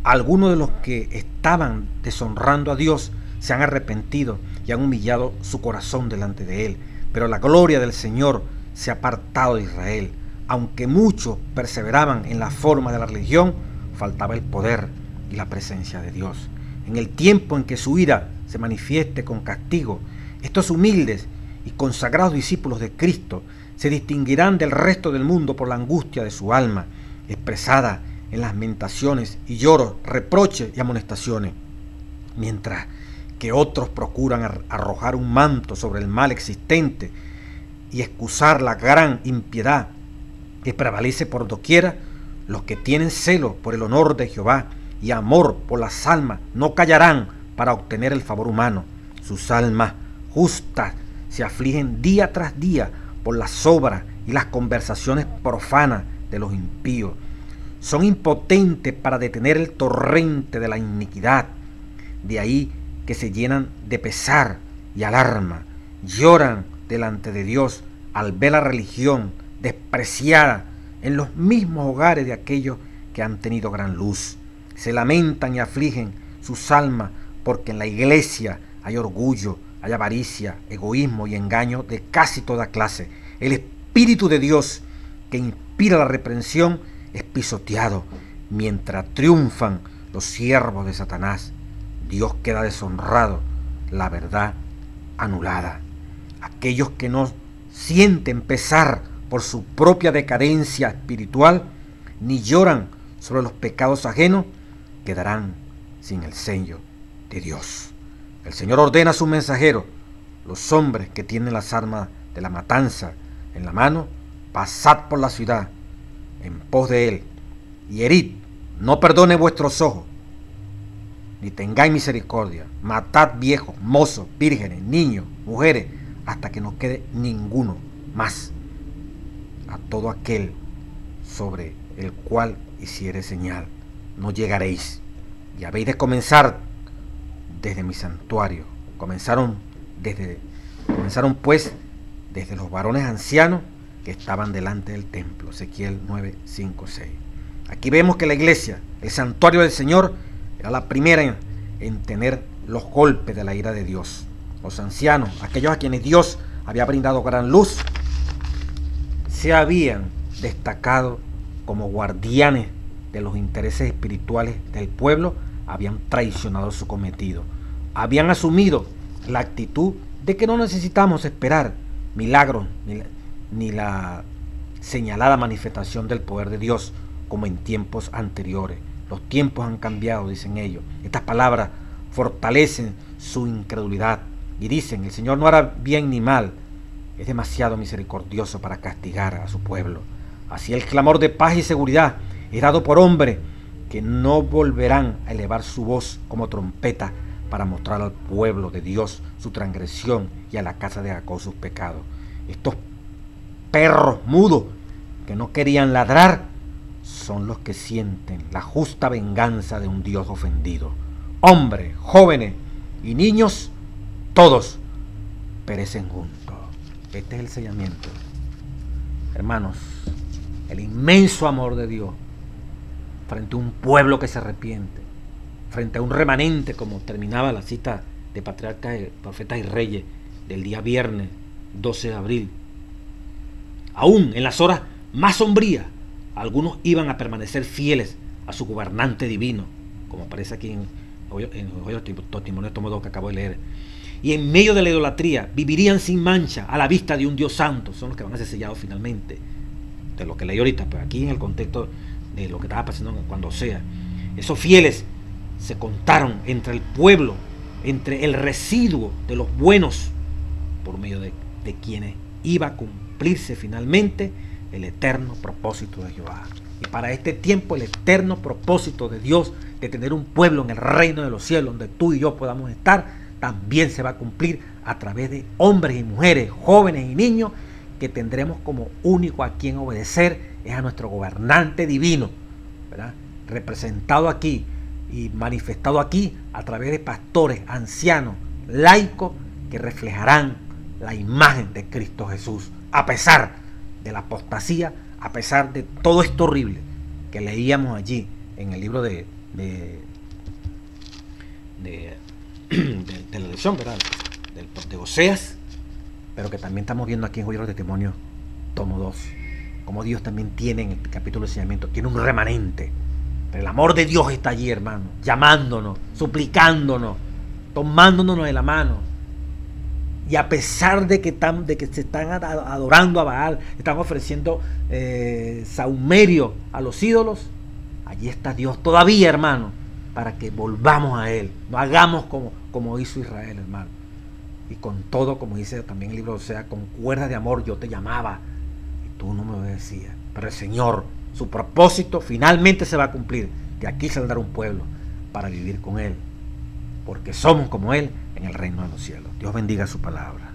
Algunos de los que estaban deshonrando a Dios se han arrepentido y han humillado su corazón delante de él, pero la gloria del Señor se ha apartado de Israel. Aunque muchos perseveraban en la forma de la religión, faltaba el poder y la presencia de Dios. En el tiempo en que su ira se manifieste con castigo, Estos humildes y consagrados discípulos de Cristo se distinguirán del resto del mundo por la angustia de su alma, expresada en lamentaciones y lloros, reproches y amonestaciones, mientras que otros procuran arrojar un manto sobre el mal existente y excusar la gran impiedad que prevalece por doquiera. Los que tienen celo por el honor de Jehová y amor por las almas no callarán para obtener el favor humano. Sus almas justas se afligen día tras día por las obras y las conversaciones profanas de los impíos. Son impotentes para detener el torrente de la iniquidad. De ahí que se llenan de pesar y alarma. Lloran delante de Dios al ver la religión despreciada en los mismos hogares de aquellos que han tenido gran luz. Se lamentan y afligen sus almas porque en la iglesia hay orgullo, hay avaricia, egoísmo y engaño de casi toda clase. El Espíritu de Dios que inspira la reprensión es pisoteado mientras triunfan los siervos de Satanás. Dios queda deshonrado, la verdad anulada. Aquellos que no sienten pesar por su propia decadencia espiritual, ni lloran sobre los pecados ajenos, quedarán sin el sello de Dios. El Señor ordena a sus mensajeros, los hombres que tienen las armas de la matanza en la mano, pasad por la ciudad en pos de él y herid, no perdone vuestros ojos, ni tengáis misericordia, matad viejos, mozos, vírgenes, niños, mujeres, hasta que no quede ninguno más. A todo aquel sobre el cual hiciere señal, no llegaréis, y habéis de comenzar desde mi santuario. Comenzaron pues desde los varones ancianos que estaban delante del templo. Ezequiel 9, 5, 6. Aquí vemos que la iglesia, el santuario del Señor, era la primera en tener los golpes de la ira de Dios. Los ancianos, aquellos a quienes Dios había brindado gran luz, se habían destacado como guardianes de los intereses espirituales del pueblo, habían traicionado su cometido. Habían asumido la actitud de que no necesitamos esperar milagros ni la señalada manifestación del poder de Dios como en tiempos anteriores. Los tiempos han cambiado, dicen ellos. Estas palabras fortalecen su incredulidad y dicen: el Señor no hará bien ni mal, es demasiado misericordioso para castigar a su pueblo. Así el clamor de paz y seguridad es dado por hombres que no volverán a elevar su voz como trompeta para mostrar al pueblo de Dios su transgresión y a la casa de Jacob sus pecados. Estos perros mudos que no querían ladrar son los que sienten la justa venganza de un Dios ofendido. Hombres, jóvenes y niños, todos perecen juntos. Este es el sellamiento. Hermanos, el inmenso amor de Dios frente a un pueblo que se arrepiente, frente a un remanente, como terminaba la cita de Patriarcas, Profetas y Reyes del día viernes 12 de abril. Aún en las horas más sombrías, algunos iban a permanecer fieles a su gobernante divino, como aparece aquí en los testimonios tomo 2 que acabo de leer. Y en medio de la idolatría vivirían sin mancha a la vista de un Dios santo. Son los que van a ser sellados finalmente, de lo que leí ahorita, pero aquí en el contexto de lo que estaba pasando cuando Osea. Esos fieles se contaron entre el pueblo, entre el residuo de los buenos, por medio de quienes iba a cumplirse finalmente el eterno propósito de Jehová. Y para este tiempo el eterno propósito de Dios de tener un pueblo en el reino de los cielos donde tú y yo podamos estar, también se va a cumplir a través de hombres y mujeres, jóvenes y niños, que tendremos como único a quien obedecer es a nuestro gobernante divino, ¿verdad? Representado aquí y manifestado aquí a través de pastores, ancianos, laicos, que reflejarán la imagen de Cristo Jesús, a pesar de la apostasía, a pesar de todo esto horrible que leíamos allí en el libro de la lección, ¿verdad? De Oseas, pero que también estamos viendo aquí en Joyero de Testimonio, tomo 2, como Dios también tiene en el capítulo de enseñamiento, tiene un remanente. Pero el amor de Dios está allí, hermano, llamándonos, suplicándonos, tomándonos de la mano, Y a pesar de que se están adorando a Baal, están ofreciendo saumerio a los ídolos, allí está Dios todavía, hermano, para que volvamos a Él. No hagamos como hizo Israel, hermano. Y con todo, como dice también el libro de Osea, con cuerdas de amor yo te llamaba y tú no me obedecías. Pero el Señor, su propósito finalmente se va a cumplir. De aquí saldrá un pueblo para vivir con Él, porque somos como Él en el reino de los cielos. Dios bendiga su palabra.